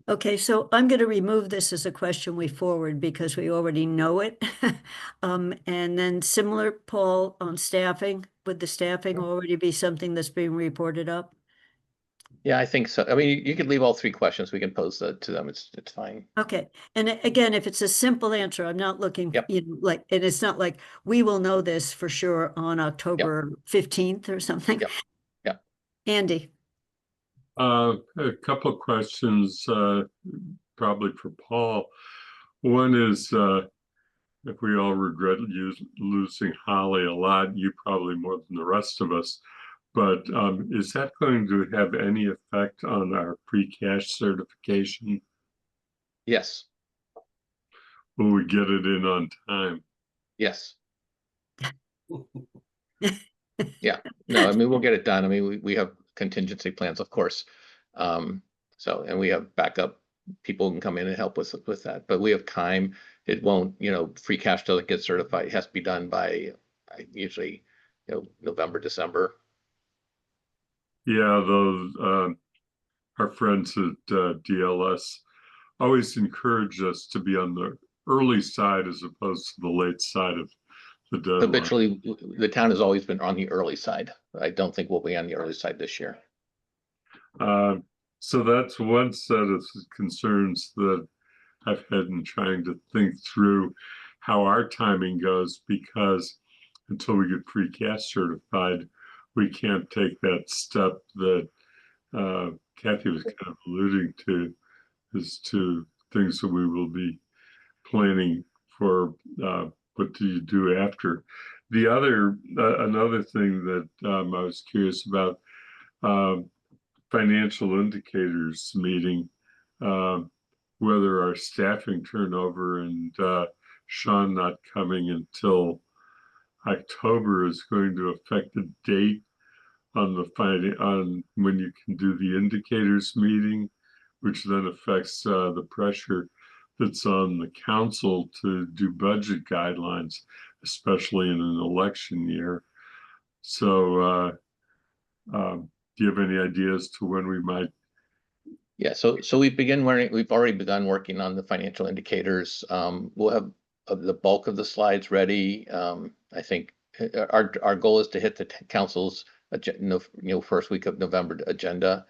Okay, so I'm going to remove this as a question we forward because we already know it. And then similar, Paul, on staffing, would the staffing already be something that's being reported up? Yeah, I think so. I mean, you could leave all 3 questions, we can pose that to them, it's fine. Okay, and again, if it's a simple answer, I'm not looking, Yep. you know, like, and it's not like, we will know this for sure on October 15th or something. Yep. Yep. Andy, A couple of questions, probably for Paul. One is, if we all regret losing Holly a lot, you probably more than the rest of us, but is that going to have any effect on our free cash certification? Yes, Will we get it in on time? yes. Yeah, no, I mean, we'll get it done. I mean, we have contingency plans, of course. So, and we have backup people can come in and help with that, but we have time. It won't, free cash doesn't get certified. It has to be done by usually, November, December. Yeah, those our friends at DLS always encourage us to be on the early side as opposed to the late side of the deadline. Habitually, the town has always been on the early side. I don't think we'll be on the early side this year. So that's one set of concerns that I've had in trying to think through how our timing goes, because until we get free cash certified, we can't take that step that Kathy was kind of alluding to, as to things that we will be planning for. What do you do after? The other, another thing that I was curious about, financial indicators meeting, whether our staffing turnover and Sean not coming until October is going to affect the date on on when you can do the indicators meeting, which then affects the pressure that's on the council to do budget guidelines, especially in an election year. So do you have any ideas to when we might? Yeah, so we've already begun working on the financial indicators. We'll have the bulk of the slides ready. I think our goal is to hit the council's first week of November agenda.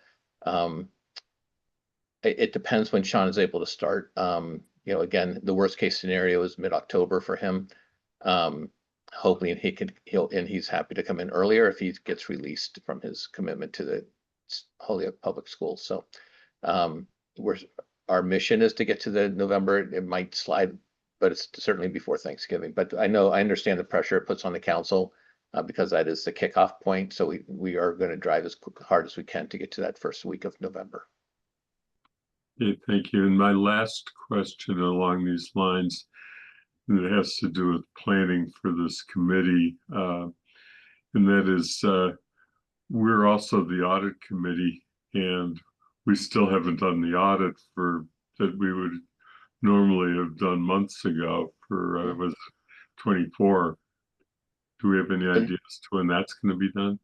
It depends when Sean is able to start. Again, the worst case scenario is mid-October for him. Hoping he's happy to come in earlier if he gets released from his commitment to the Holyoke Public Schools. So our mission is to get to the November. It might slide, but it's certainly before Thanksgiving. But I understand the pressure it puts on the council because that is the kickoff point. So we are going to drive as hard as we can to get to that first week of November. Okay, thank you. And my last question along these lines, and it has to do with planning for this committee, and that is we're also the audit committee, and we still haven't done the audit that we would normally have done months ago for was 24. Do we have any ideas to when that's going to be done?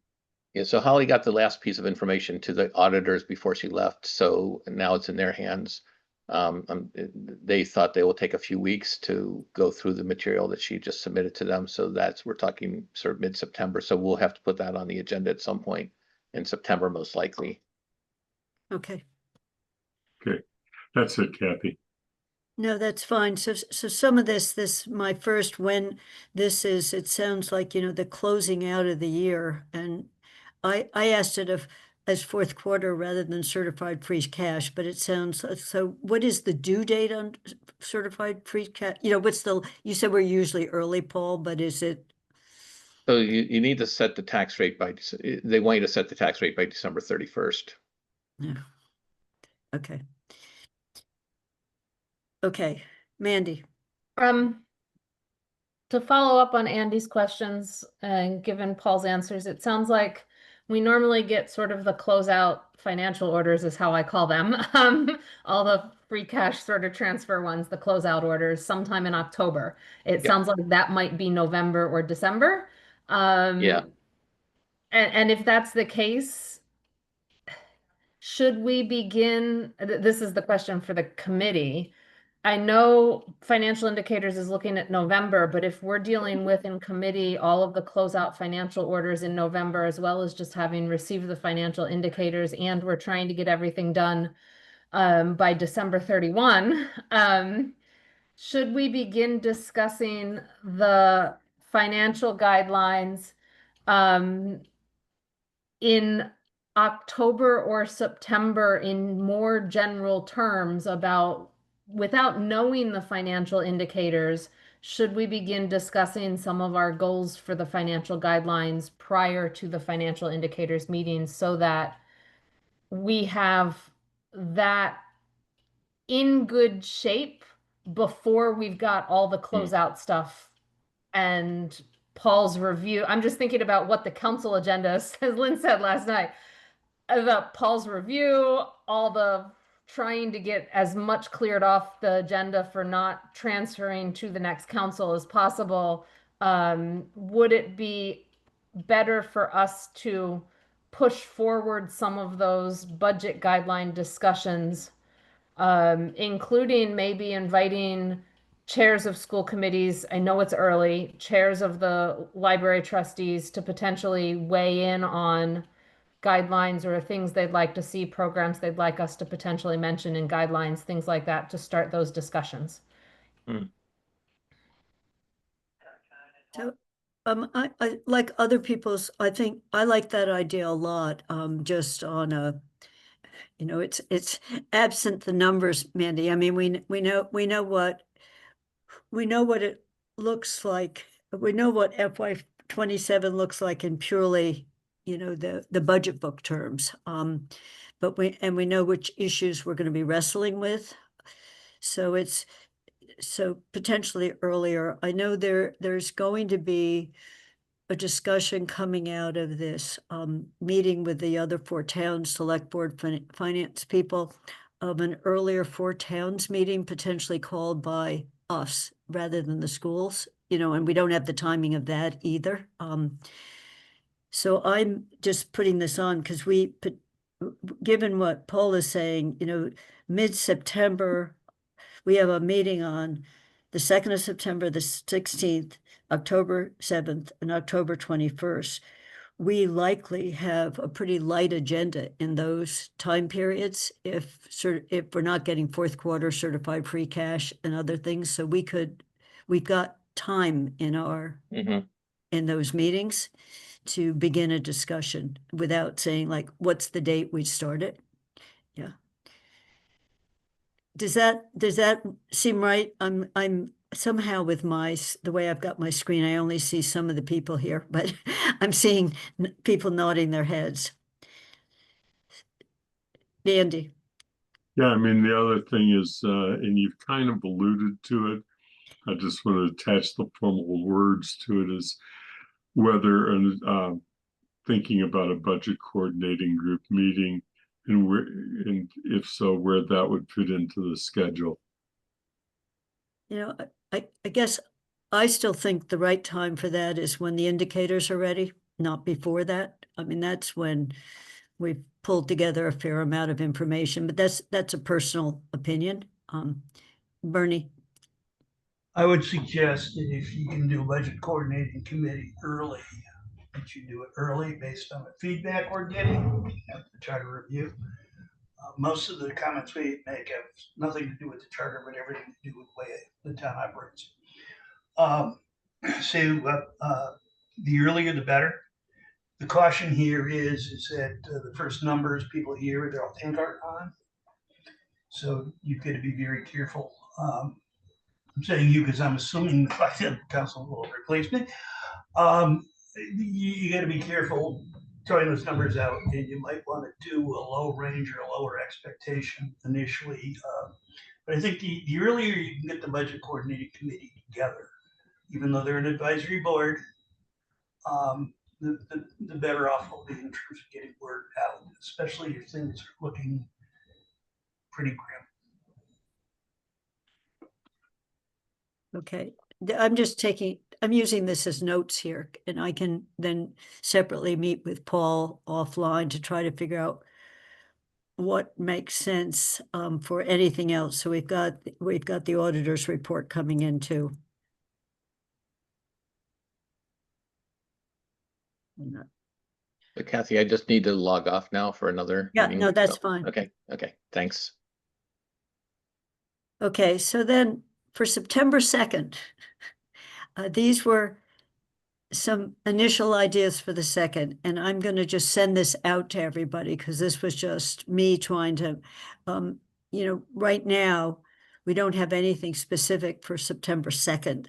Yeah, so Holly got the last piece of information to the auditors before she left, so now it's in their hands. They thought they will take a few weeks to go through the material that she just submitted to them. So we're talking sort of mid-September. So we'll have to put that on the agenda at some point in September, most likely. okay. Okay, that's it, Kathy. No, that's fine. So some of this, my first, when this is, it sounds like, the closing out of the year. And I asked it as fourth quarter rather than certified free cash, but it sounds, so what is the due date on certified free cash? You said we're usually early, Paul, but is it? So you need to set the tax rate by, they want you to set the tax rate by December 31st. Yeah. Okay. Okay, Mandy. To follow up on Andy's questions and given Paul's answers, it sounds like we normally get sort of the closeout financial orders is how I call them. All the free cash sort of transfer ones, the closeout orders sometime in October. It sounds like that might be November or December. Yeah. And if that's the case, should we begin, this is the question for the committee. I know financial indicators is looking at November, but if we're dealing with in committee all of the closeout financial orders in November, as well as just having received the financial indicators, and we're trying to get everything done by December 31, should we begin discussing the financial guidelines in October or September in more general terms about, without knowing the financial indicators, should we begin discussing some of our goals for the financial guidelines prior to the financial indicators meeting so that we have that in good shape before we've got all the closeout stuff and Paul's review? I'm just thinking about what the council agenda, as Lynn said last night, about Paul's review, all the trying to get as much cleared off the agenda for not transferring to the next council as possible. Would it be better for us to push forward some of those budget guideline discussions, including maybe inviting chairs of school committees? I know it's early, chairs of the library trustees to potentially weigh in on guidelines or things they'd like to see, programs they'd like us to potentially mention in guidelines, things like that, to start those discussions. So, I like other people's, I think I like that idea a lot. Just on a, it's absent the numbers, Mandy. I mean, we know what it looks like. We know what FY27 looks like in purely, the budget book terms. But we know which issues we're going to be wrestling with. So potentially earlier. I know there's going to be a discussion coming out of this meeting with the other 4 towns select board finance people of an earlier 4 towns meeting potentially called by us rather than the schools, and we don't have the timing of that either. So I'm just putting this on because given what Paul is saying, mid-September, we have a meeting on the 2nd of September, the 16th, October 7th, and October 21st. We likely have a pretty light agenda in those time periods if we're not getting 4th quarter certified free cash and other things. So we've got time in in those meetings to begin a discussion without saying like, what's the date we start it? Yeah. Does that seem right? I'm somehow with the way I've got my screen, I only see some of the people here, but I'm seeing people nodding their heads. Andy. Yeah, I mean, the other thing is, and you've kind of alluded to it, I just want to attach the formal words to it, is whether thinking about a budget coordinating group meeting and if so, where that would fit into the schedule. I guess I still think the right time for that is when the indicators are ready, not before that. I mean, that's when we've pulled together a fair amount of information, but that's a personal opinion. Bernie. I would suggest that if you can do a budget coordinating committee early, that you do it early based on the feedback we're getting at the charter review. Most of the comments we make have nothing to do with the charter, but everything to do with the way the town operates. The earlier the better. The caution here is that the first numbers people hear, they're all Tankard on. So you've got to be very careful. I'm saying you because I'm assuming the council will replace me. you gotta be careful throwing those numbers out, and you might want to do a low range or a lower expectation initially. But I think the earlier you can get the budget coordinating committee together, even though they're an advisory board, the better off we'll be in terms of getting word out, especially if things are looking pretty grim. Okay, I'm using this as notes here, and I can then separately meet with Paul offline to try to figure out what makes sense for anything else. So we've got the auditor's report coming in too. But Kathy, I just need to log off now for another Yeah, meeting. no, that's so- fine. Okay, thanks. Okay, so then for September 2nd, these were some initial ideas for the second, and I'm going to just send this out to everybody because this was just me trying to, right now, we don't have anything specific for September 2nd.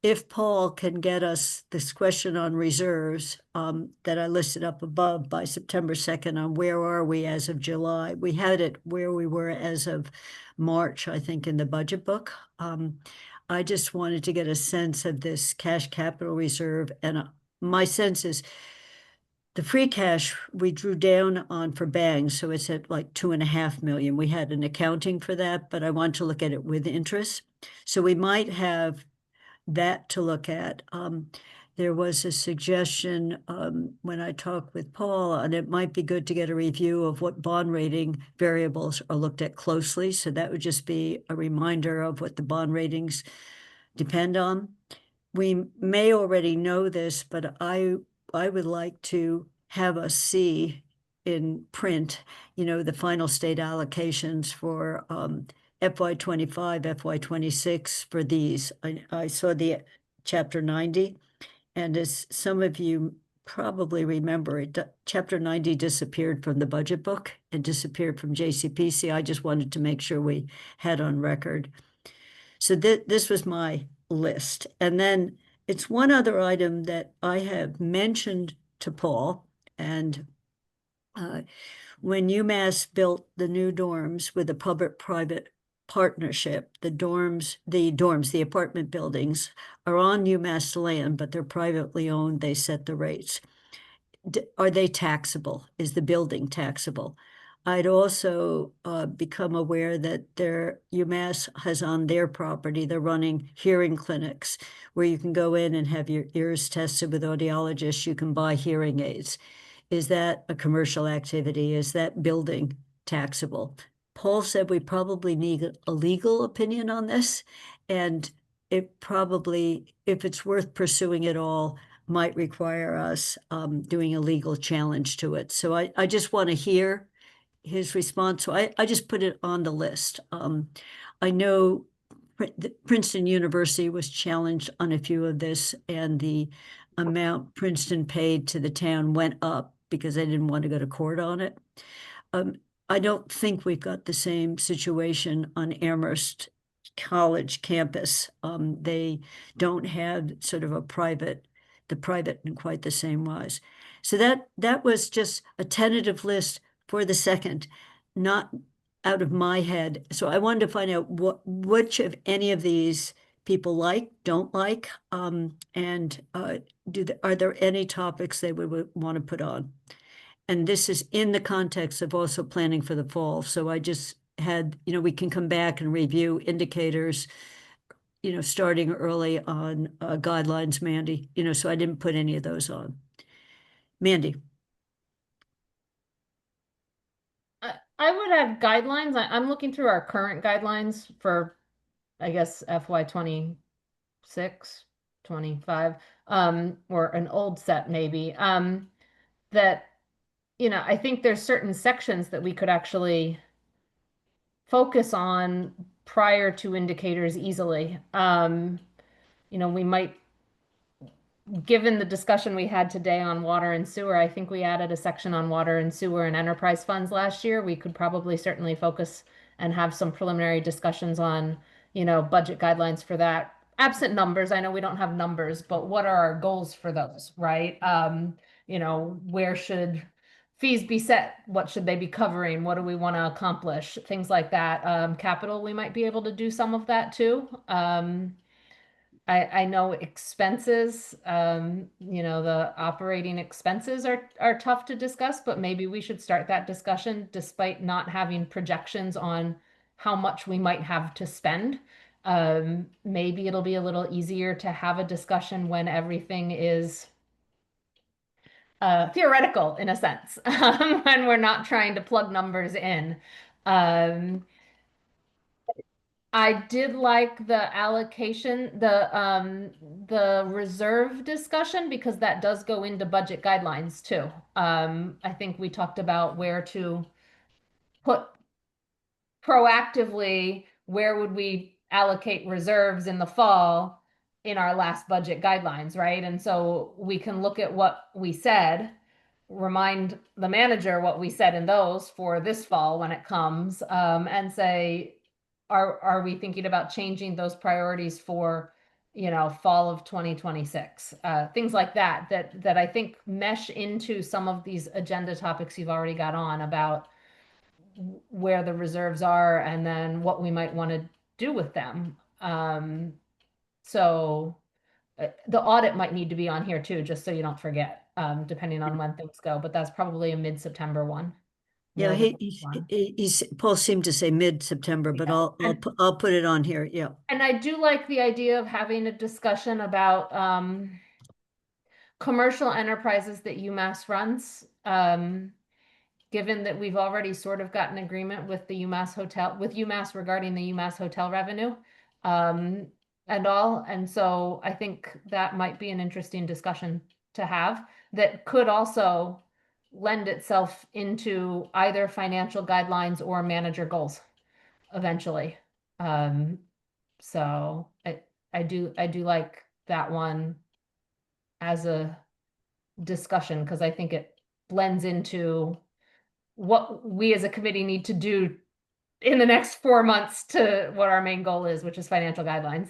If Paul can get us this question on reserves that I listed up above by September 2nd on where are we as of July, we had it where we were as of March, I think, in the budget book. I just wanted to get a sense of this cash capital reserve, and my sense is the free cash we drew down on for bangs, so it's at like 2.5 million. We had an accounting for that, but I want to look at it with interest. So we might have that to look at. There was a suggestion when I talked with Paul, and it might be good to get a review of what bond rating variables are looked at closely. So that would just be a reminder of what the bond ratings depend on. We may already know this, but I would like to have us see in print, the final state allocations for FY25, FY26 for these. I saw the Chapter 90, and as some of you probably remember, Chapter 90 disappeared from the budget book and disappeared from JCPC. I just wanted to make sure we had on record. So this was my list. And then it's one other item that I have mentioned to Paul, and when UMass built the new dorms with a public-private partnership, the apartment buildings are on UMass land, but they're privately owned. They set the rates. Are they taxable? Is the building taxable? I'd also become aware that UMass has on their property, they're running hearing clinics where you can go in and have your ears tested with audiologists. You can buy hearing aids. Is that a commercial activity? Is that building taxable? Paul said we probably need a legal opinion on this, and it probably, if it's worth pursuing at all, might require us doing a legal challenge to it. So I just want to hear his response. So I just put it on the list. I know Princeton University was challenged on a few of this, and the amount Princeton paid to the town went up because they didn't want to go to court on it. I don't think we've got the same situation on Amherst College campus. They don't have sort of the private in quite the same wise. So that was just a tentative list for the second, not out of my head. So I wanted to find out which of any of these people don't like, and are there any topics they would want to put on? And this is in the context of also planning for the fall. So I just had, we can come back and review indicators, starting early on guidelines, Mandy, so I didn't put any of those on. Mandy. I would add guidelines. I'm looking through our current guidelines for, I guess, FY 26, 25, or an old set maybe, that, I think there's certain sections that we could actually focus on prior to indicators easily. We might, given the discussion we had today on water and sewer, I think we added a section on water and sewer and enterprise funds last year. We could probably certainly focus and have some preliminary discussions on, budget guidelines for that absent numbers, I know we don't have numbers, but what are our goals for those, right? Where should fees be set? What should they be covering? What do we want to accomplish? Things like that. Capital, we might be able to do some of that too. I know expenses, the operating expenses are tough to discuss, but maybe we should start that discussion despite not having projections on how much we might have to spend. Maybe it'll be a little easier to have a discussion when everything is theoretical in a sense, when we're not trying to plug numbers in. I did like the allocation, the reserve discussion, because that does go into budget guidelines too. I think we talked about where to put proactively, where would we allocate reserves in the fall in our last budget guidelines, right? And so we can look at what we said, remind the manager what we said in those for this fall when it comes, and say, are we thinking about changing those priorities for, fall of 2026? Things like that I think mesh into some of these agenda topics you've already got on about where the reserves are and then what we might want to do with them. So the audit might need to be on here too, just so you don't forget, depending on when things go, but that's probably a mid-September one. Yeah, more than one. Paul seemed to say mid-September, but Yeah. I'll put it on here. Yeah. And I do like the idea of having a discussion about commercial enterprises that UMass runs. Given that we've already sort of gotten agreement with the UMass hotel, with UMass regarding the UMass hotel revenue, and all. And so I think that might be an interesting discussion to have that could also lend itself into either financial guidelines or manager goals eventually. So I do like that one as a discussion because I think it blends into what we as a committee need to do in the next 4 months to what our main goal is, which is financial guidelines.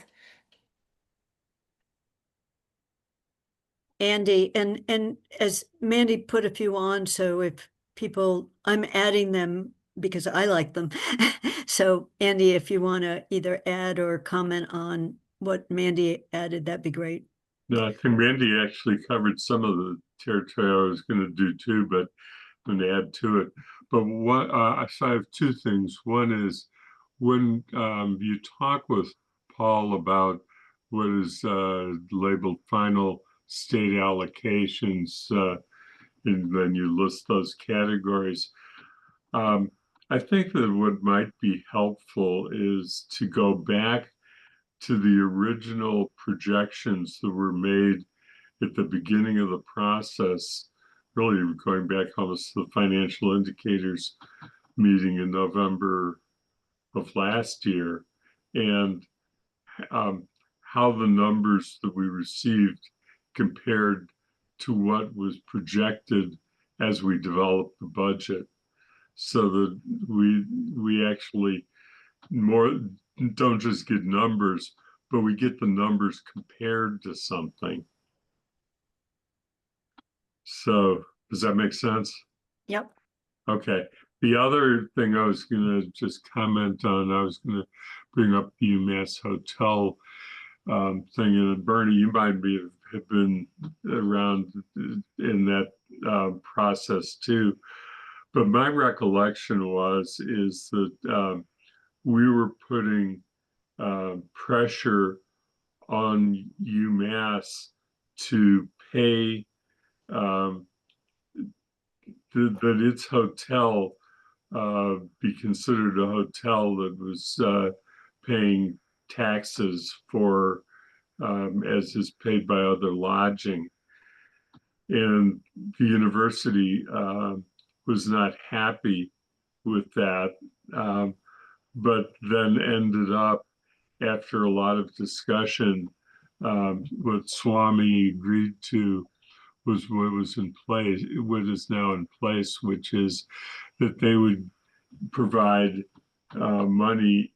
Andy, and as Mandy put a few on, so if people, I'm adding them because I like them. So Andy, if you want to either add or comment on what Mandy added, that'd be great. No, I think Randy actually covered some of the territory I was going to do too, but I'm going to add to it. But what so I have two things. One is when you talk with Paul about what is labeled final state allocations, and then you list those categories. I think that what might be helpful is to go back to the original projections that were made at the beginning of the process, really going back almost to the financial indicators meeting in November of last year, and how the numbers that we received compared to what was projected as we developed the budget, so that we actually don't just get numbers, but we get the numbers compared to something. So does that make sense? Yep. Okay. The other thing I was going to just comment on, I was going to bring up the UMass hotel thing. And Bernie, you might have been around in that process too. But my recollection is that we were putting pressure on UMass to pay that its hotel be considered a hotel that was paying taxes for as is paid by other lodging. And the university was not happy with that, but then ended up, after a lot of discussion, what Swami agreed to was what was in place, what is now in place, which is that they would provide money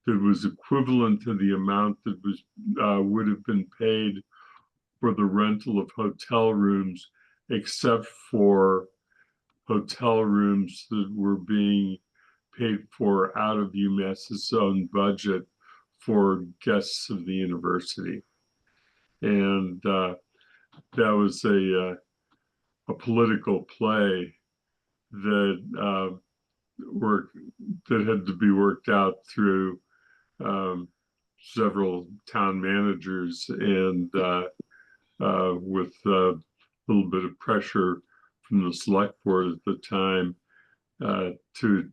that was equivalent to the amount that was would have been paid for the rental of hotel rooms, except for hotel rooms that were being paid for out of UMass's own budget for guests of the university. And that was a political play that that had to be worked out through several town managers, and with a little bit of pressure from the select board at the time to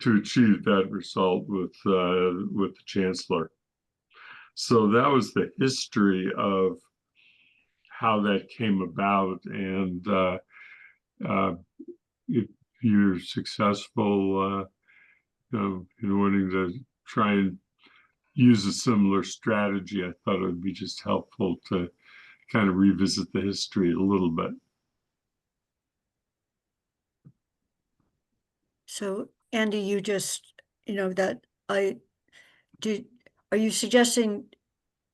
achieve that result with the chancellor. So that was the history of how that came about, and if you're successful in wanting to try and use a similar strategy, I thought it would be just helpful to kind of revisit the history a little bit. So Andy, you just, that are you suggesting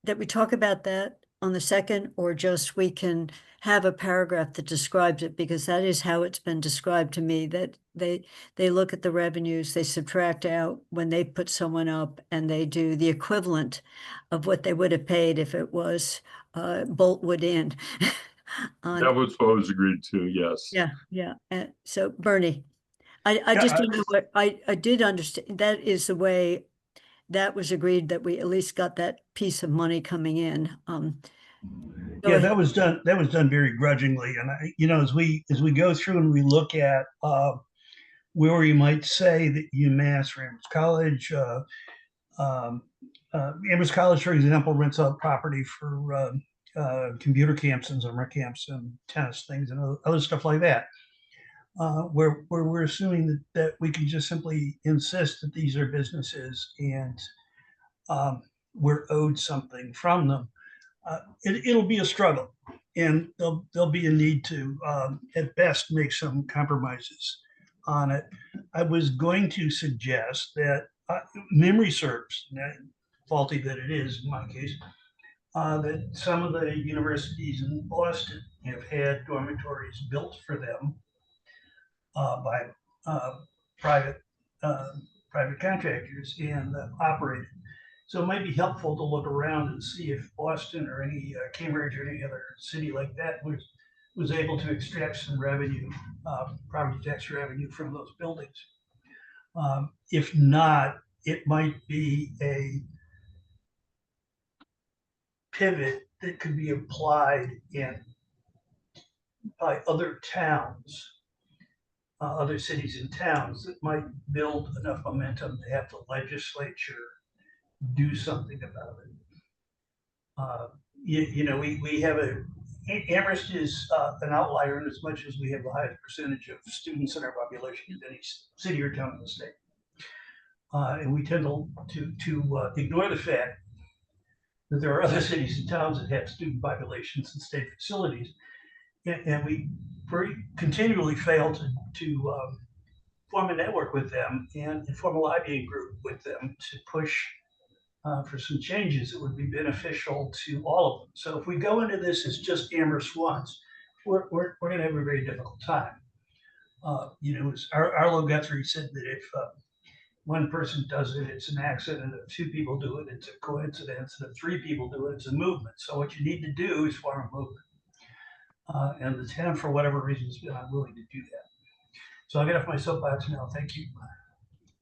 that we talk about that on the second, or just we can have a paragraph that describes it? Because that is how it's been described to me, that they look at the revenues, they subtract out when they put someone up, and they do the equivalent of what they would have paid if it was Boltwood Inn. That was what was agreed to, yes. Yeah. So Bernie, I just didn't know what I did understand. That is the way that was agreed, that we at least got that piece of money coming in. Yeah, that was done very grudgingly. And as we go through and we look at where we might say that UMass or Amherst College, Amherst College, for example, rents out property for computer camps and summer camps and tennis things and other stuff like that. Where we're assuming that we can just simply insist that these are businesses and we're owed something from them. It'll be a struggle, and there'll be a need to, at best, make some compromises on it. I was going to suggest that memory serves, faulty that it is in my case, that some of the universities in Boston have had dormitories built for them by private contractors and operated. So it might be helpful to look around and see if Boston or any Cambridge or any other city like that was able to extract some revenue, property tax revenue from those buildings. If not, it might be a pivot that could be applied by other towns, other cities and towns, that might build enough momentum to have the legislature do something about it. We have Amherst is an outlier in as much as we have the highest percentage of students in our population of any city or town in the state. And we tend to ignore the fact that there are other cities and towns that have student populations and state facilities. And we continually fail to form a network with them and form a lobbying group with them to push for some changes that would be beneficial to all of them. So if we go into this as just Amherst once, we're going to have a very difficult time. As Arlo Guthrie said, that if one person does it, it's an accident. If two people do it, it's a coincidence. And if three people do it, it's a movement. So what you need to do is form a movement. And the town, for whatever reason, has been unwilling to do that. So I'll get off my soapbox now. Thank you.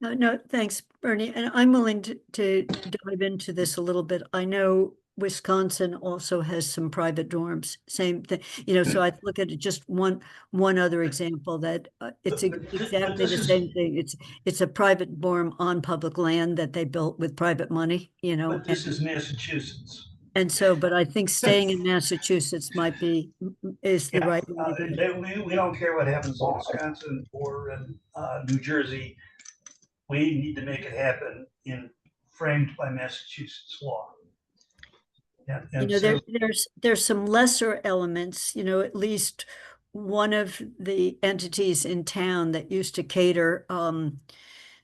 No, thanks, Bernie. And I'm willing to dive into this a little bit. I know Wisconsin also has some private dorms, same thing, so I look at it just one other example that it's exactly the same thing. It's a private dorm on public land that they built with private money, But this is Massachusetts. And so, but I think staying in Massachusetts is the right way to go. We don't care what happens in Wisconsin or in New Jersey. We need to make it happen framed by Massachusetts law. There's some lesser elements, at least one of the entities in town that used to cater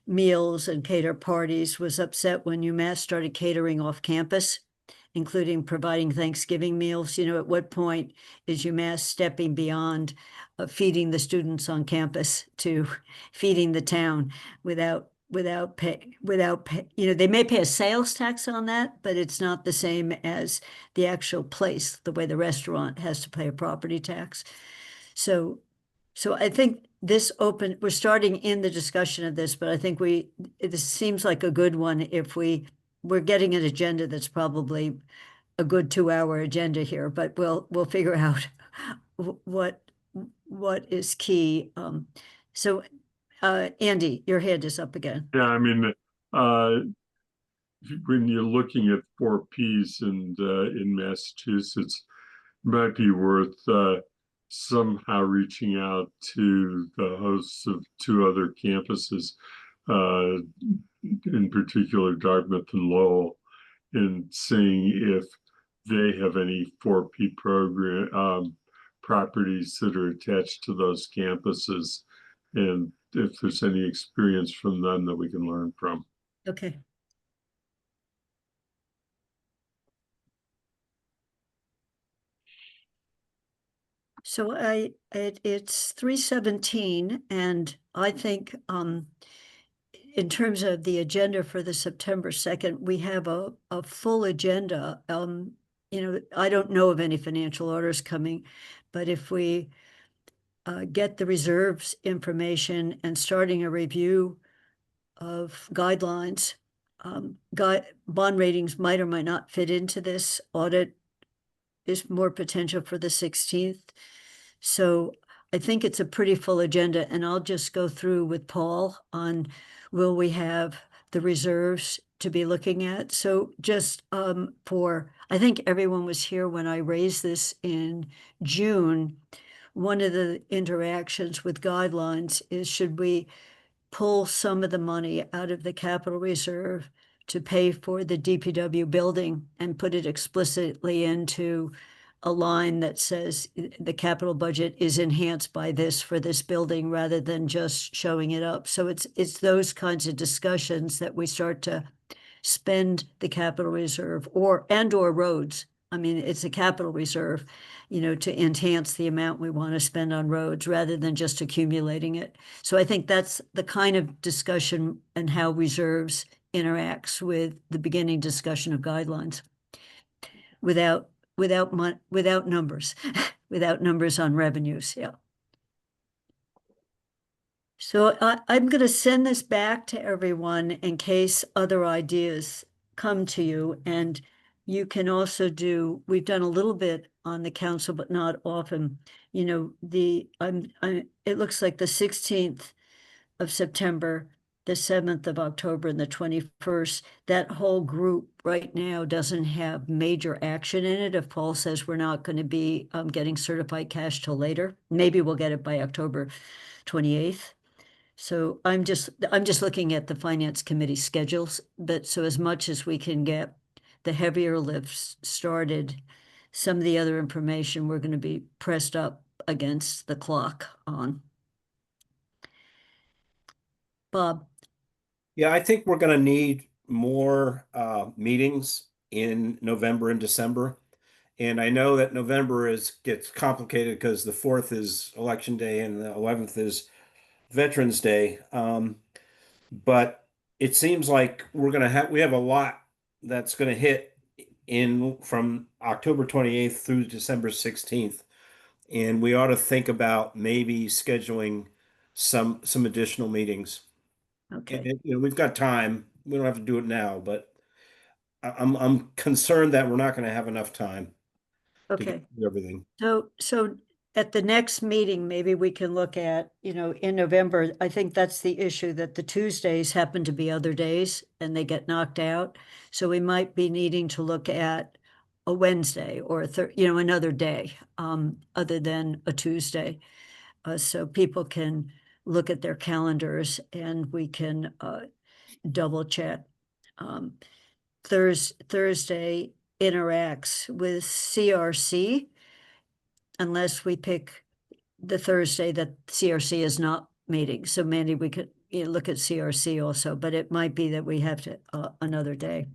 meals and cater parties was upset when UMass started catering off campus, including providing Thanksgiving meals. You know, at what point is UMass stepping beyond feeding the students on campus to feeding the town without pay, you know, they may pay a sales tax on that, but it's not the same as the actual place, the way the restaurant has to pay a property tax. So I think we're starting in the discussion of this, but I think this seems like a good one if we're getting an agenda that's probably a good 2-hour agenda here, but we'll figure out what is key. So Andy, your hand is up again. Yeah, I mean, when you're looking at 4 Ps and in Massachusetts, it might be worth somehow reaching out to the hosts of 2 other campuses, in particular Dartmouth and Lowell, and seeing if they have any 4P program properties that are attached to those campuses, and if there's any experience from them that we can learn from. Okay. So it's 3:17, and I think in terms of the agenda for the September 2nd, we have a full agenda. You know, I don't know of any financial orders coming, but if we get the reserves information and starting a review of guidelines, bond ratings might or might not fit into this. Audit is more potential for the 16th. So I think it's a pretty full agenda, and I'll just go through with Paul on will we have the reserves to be looking at. So just I think everyone was here when I raised this in June. One of the interactions with guidelines is, should we pull some of the money out of the capital reserve to pay for the DPW building and put it explicitly into a line that says the capital budget is enhanced by this for this building, rather than just showing it up. So it's those kinds of discussions that we start to spend the capital reserve or roads. I mean, it's a capital reserve, you know, to enhance the amount we want to spend on roads rather than just accumulating it. So I think that's the kind of discussion and how reserves interacts with the beginning discussion of guidelines without numbers, without numbers on revenues. Yeah. So I'm going to send this back to everyone in case other ideas come to you. And you can also we've done a little bit on the council, but not often. You know, it looks like the 16th of September, the 7th of October, and the 21st, that whole group right now doesn't have major action in it. If Paul says we're not going to be getting certified cash till later, maybe we'll get it by October 28th. So I'm just looking at the finance committee schedules, but so as much as we can get the heavier lifts started, some of the other information we're going to be pressed up against the clock on. Bob. Yeah, I think we're going to need more meetings in November and December. And I know that November gets complicated because the 4th is Election Day and the 11th is Veterans Day. But it seems like we have a lot that's going to hit from October 28th through December 16th. And we ought to think about maybe scheduling some additional meetings. Okay. And, you know, we've got time. We don't have to do it now, but I'm concerned that we're not going to have enough time to Okay. get through everything. So at the next meeting, maybe we can look at, you know, in November. I think that's the issue, that the Tuesdays happen to be other days and they get knocked out. So we might be needing to look at a Wednesday or another day other than a Tuesday. So people can look at their calendars and we can double check. Thursday interacts with CRC unless we pick the Thursday that CRC is not meeting. So Mandy, look at CRC also, but it might be that we have to, another day.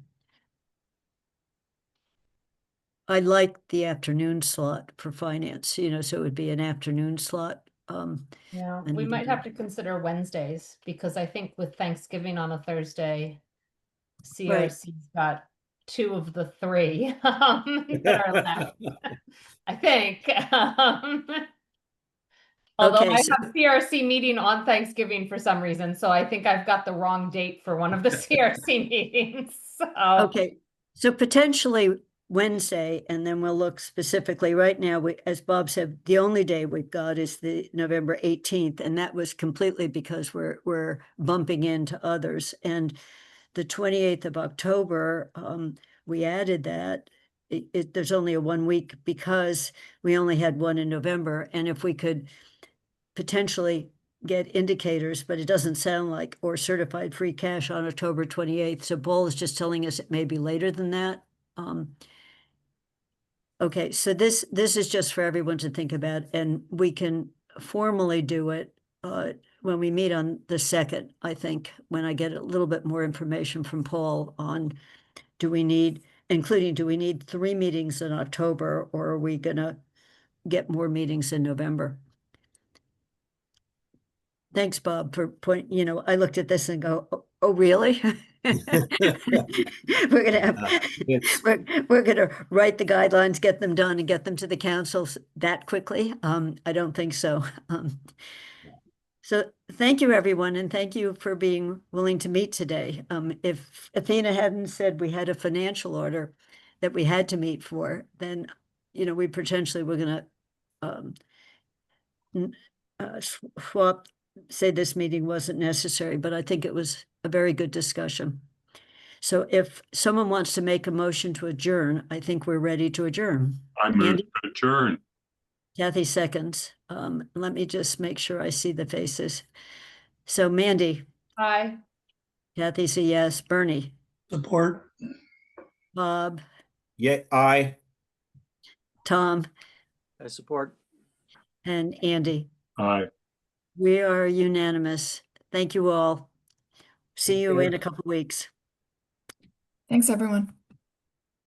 I like the afternoon slot for finance, so it would be an afternoon slot. Yeah, And we we might can- have to consider Wednesdays because I think with Thanksgiving on a Thursday, CRC's got 2 of the 3 that are left. I think. Although Okay, I so- have CRC meeting on Thanksgiving for some reason, so I think I've got the wrong date for one of the CRC meetings. So Okay, so potentially Wednesday, and then we'll look specifically. Right now, as Bob said, the only day we've got is the November 18th, and that was completely because we're bumping into others. And the 28th of October, we added that. There's only a 1 week because we only had one in November, and if we could potentially get indicators, but it doesn't sound like, or certified free cash on October 28th. So Paul is just telling us it may be later than that. Okay, so this is just for everyone to think about, and we can formally do it when we meet on the 2nd, I think, when I get a little bit more information from Paul on do we need 3 meetings in October, or are we gonna get more meetings in November? Thanks, Bob, for I looked at this and go, oh, really? We're gonna have, we're gonna write the guidelines, get them done and get them to the councils that quickly? I don't think so. So thank you, everyone, and thank you for being willing to meet today. If Athena hadn't said we had a financial order that we had to meet for, then, we potentially were gonna swap, say this meeting wasn't necessary, but I think it was a very good discussion. So if someone wants to make a motion to adjourn, I think we're ready to adjourn. I move Andy? to adjourn. Kathy seconds. Let me just make sure I see the faces. So Mandy, hi. Kathy's a yes. Bernie, Support. Bob, Yeah, aye. Tom, I support. and Andy. Aye. We are unanimous. Thank you all. See Take you care. in a couple weeks. Thanks, everyone.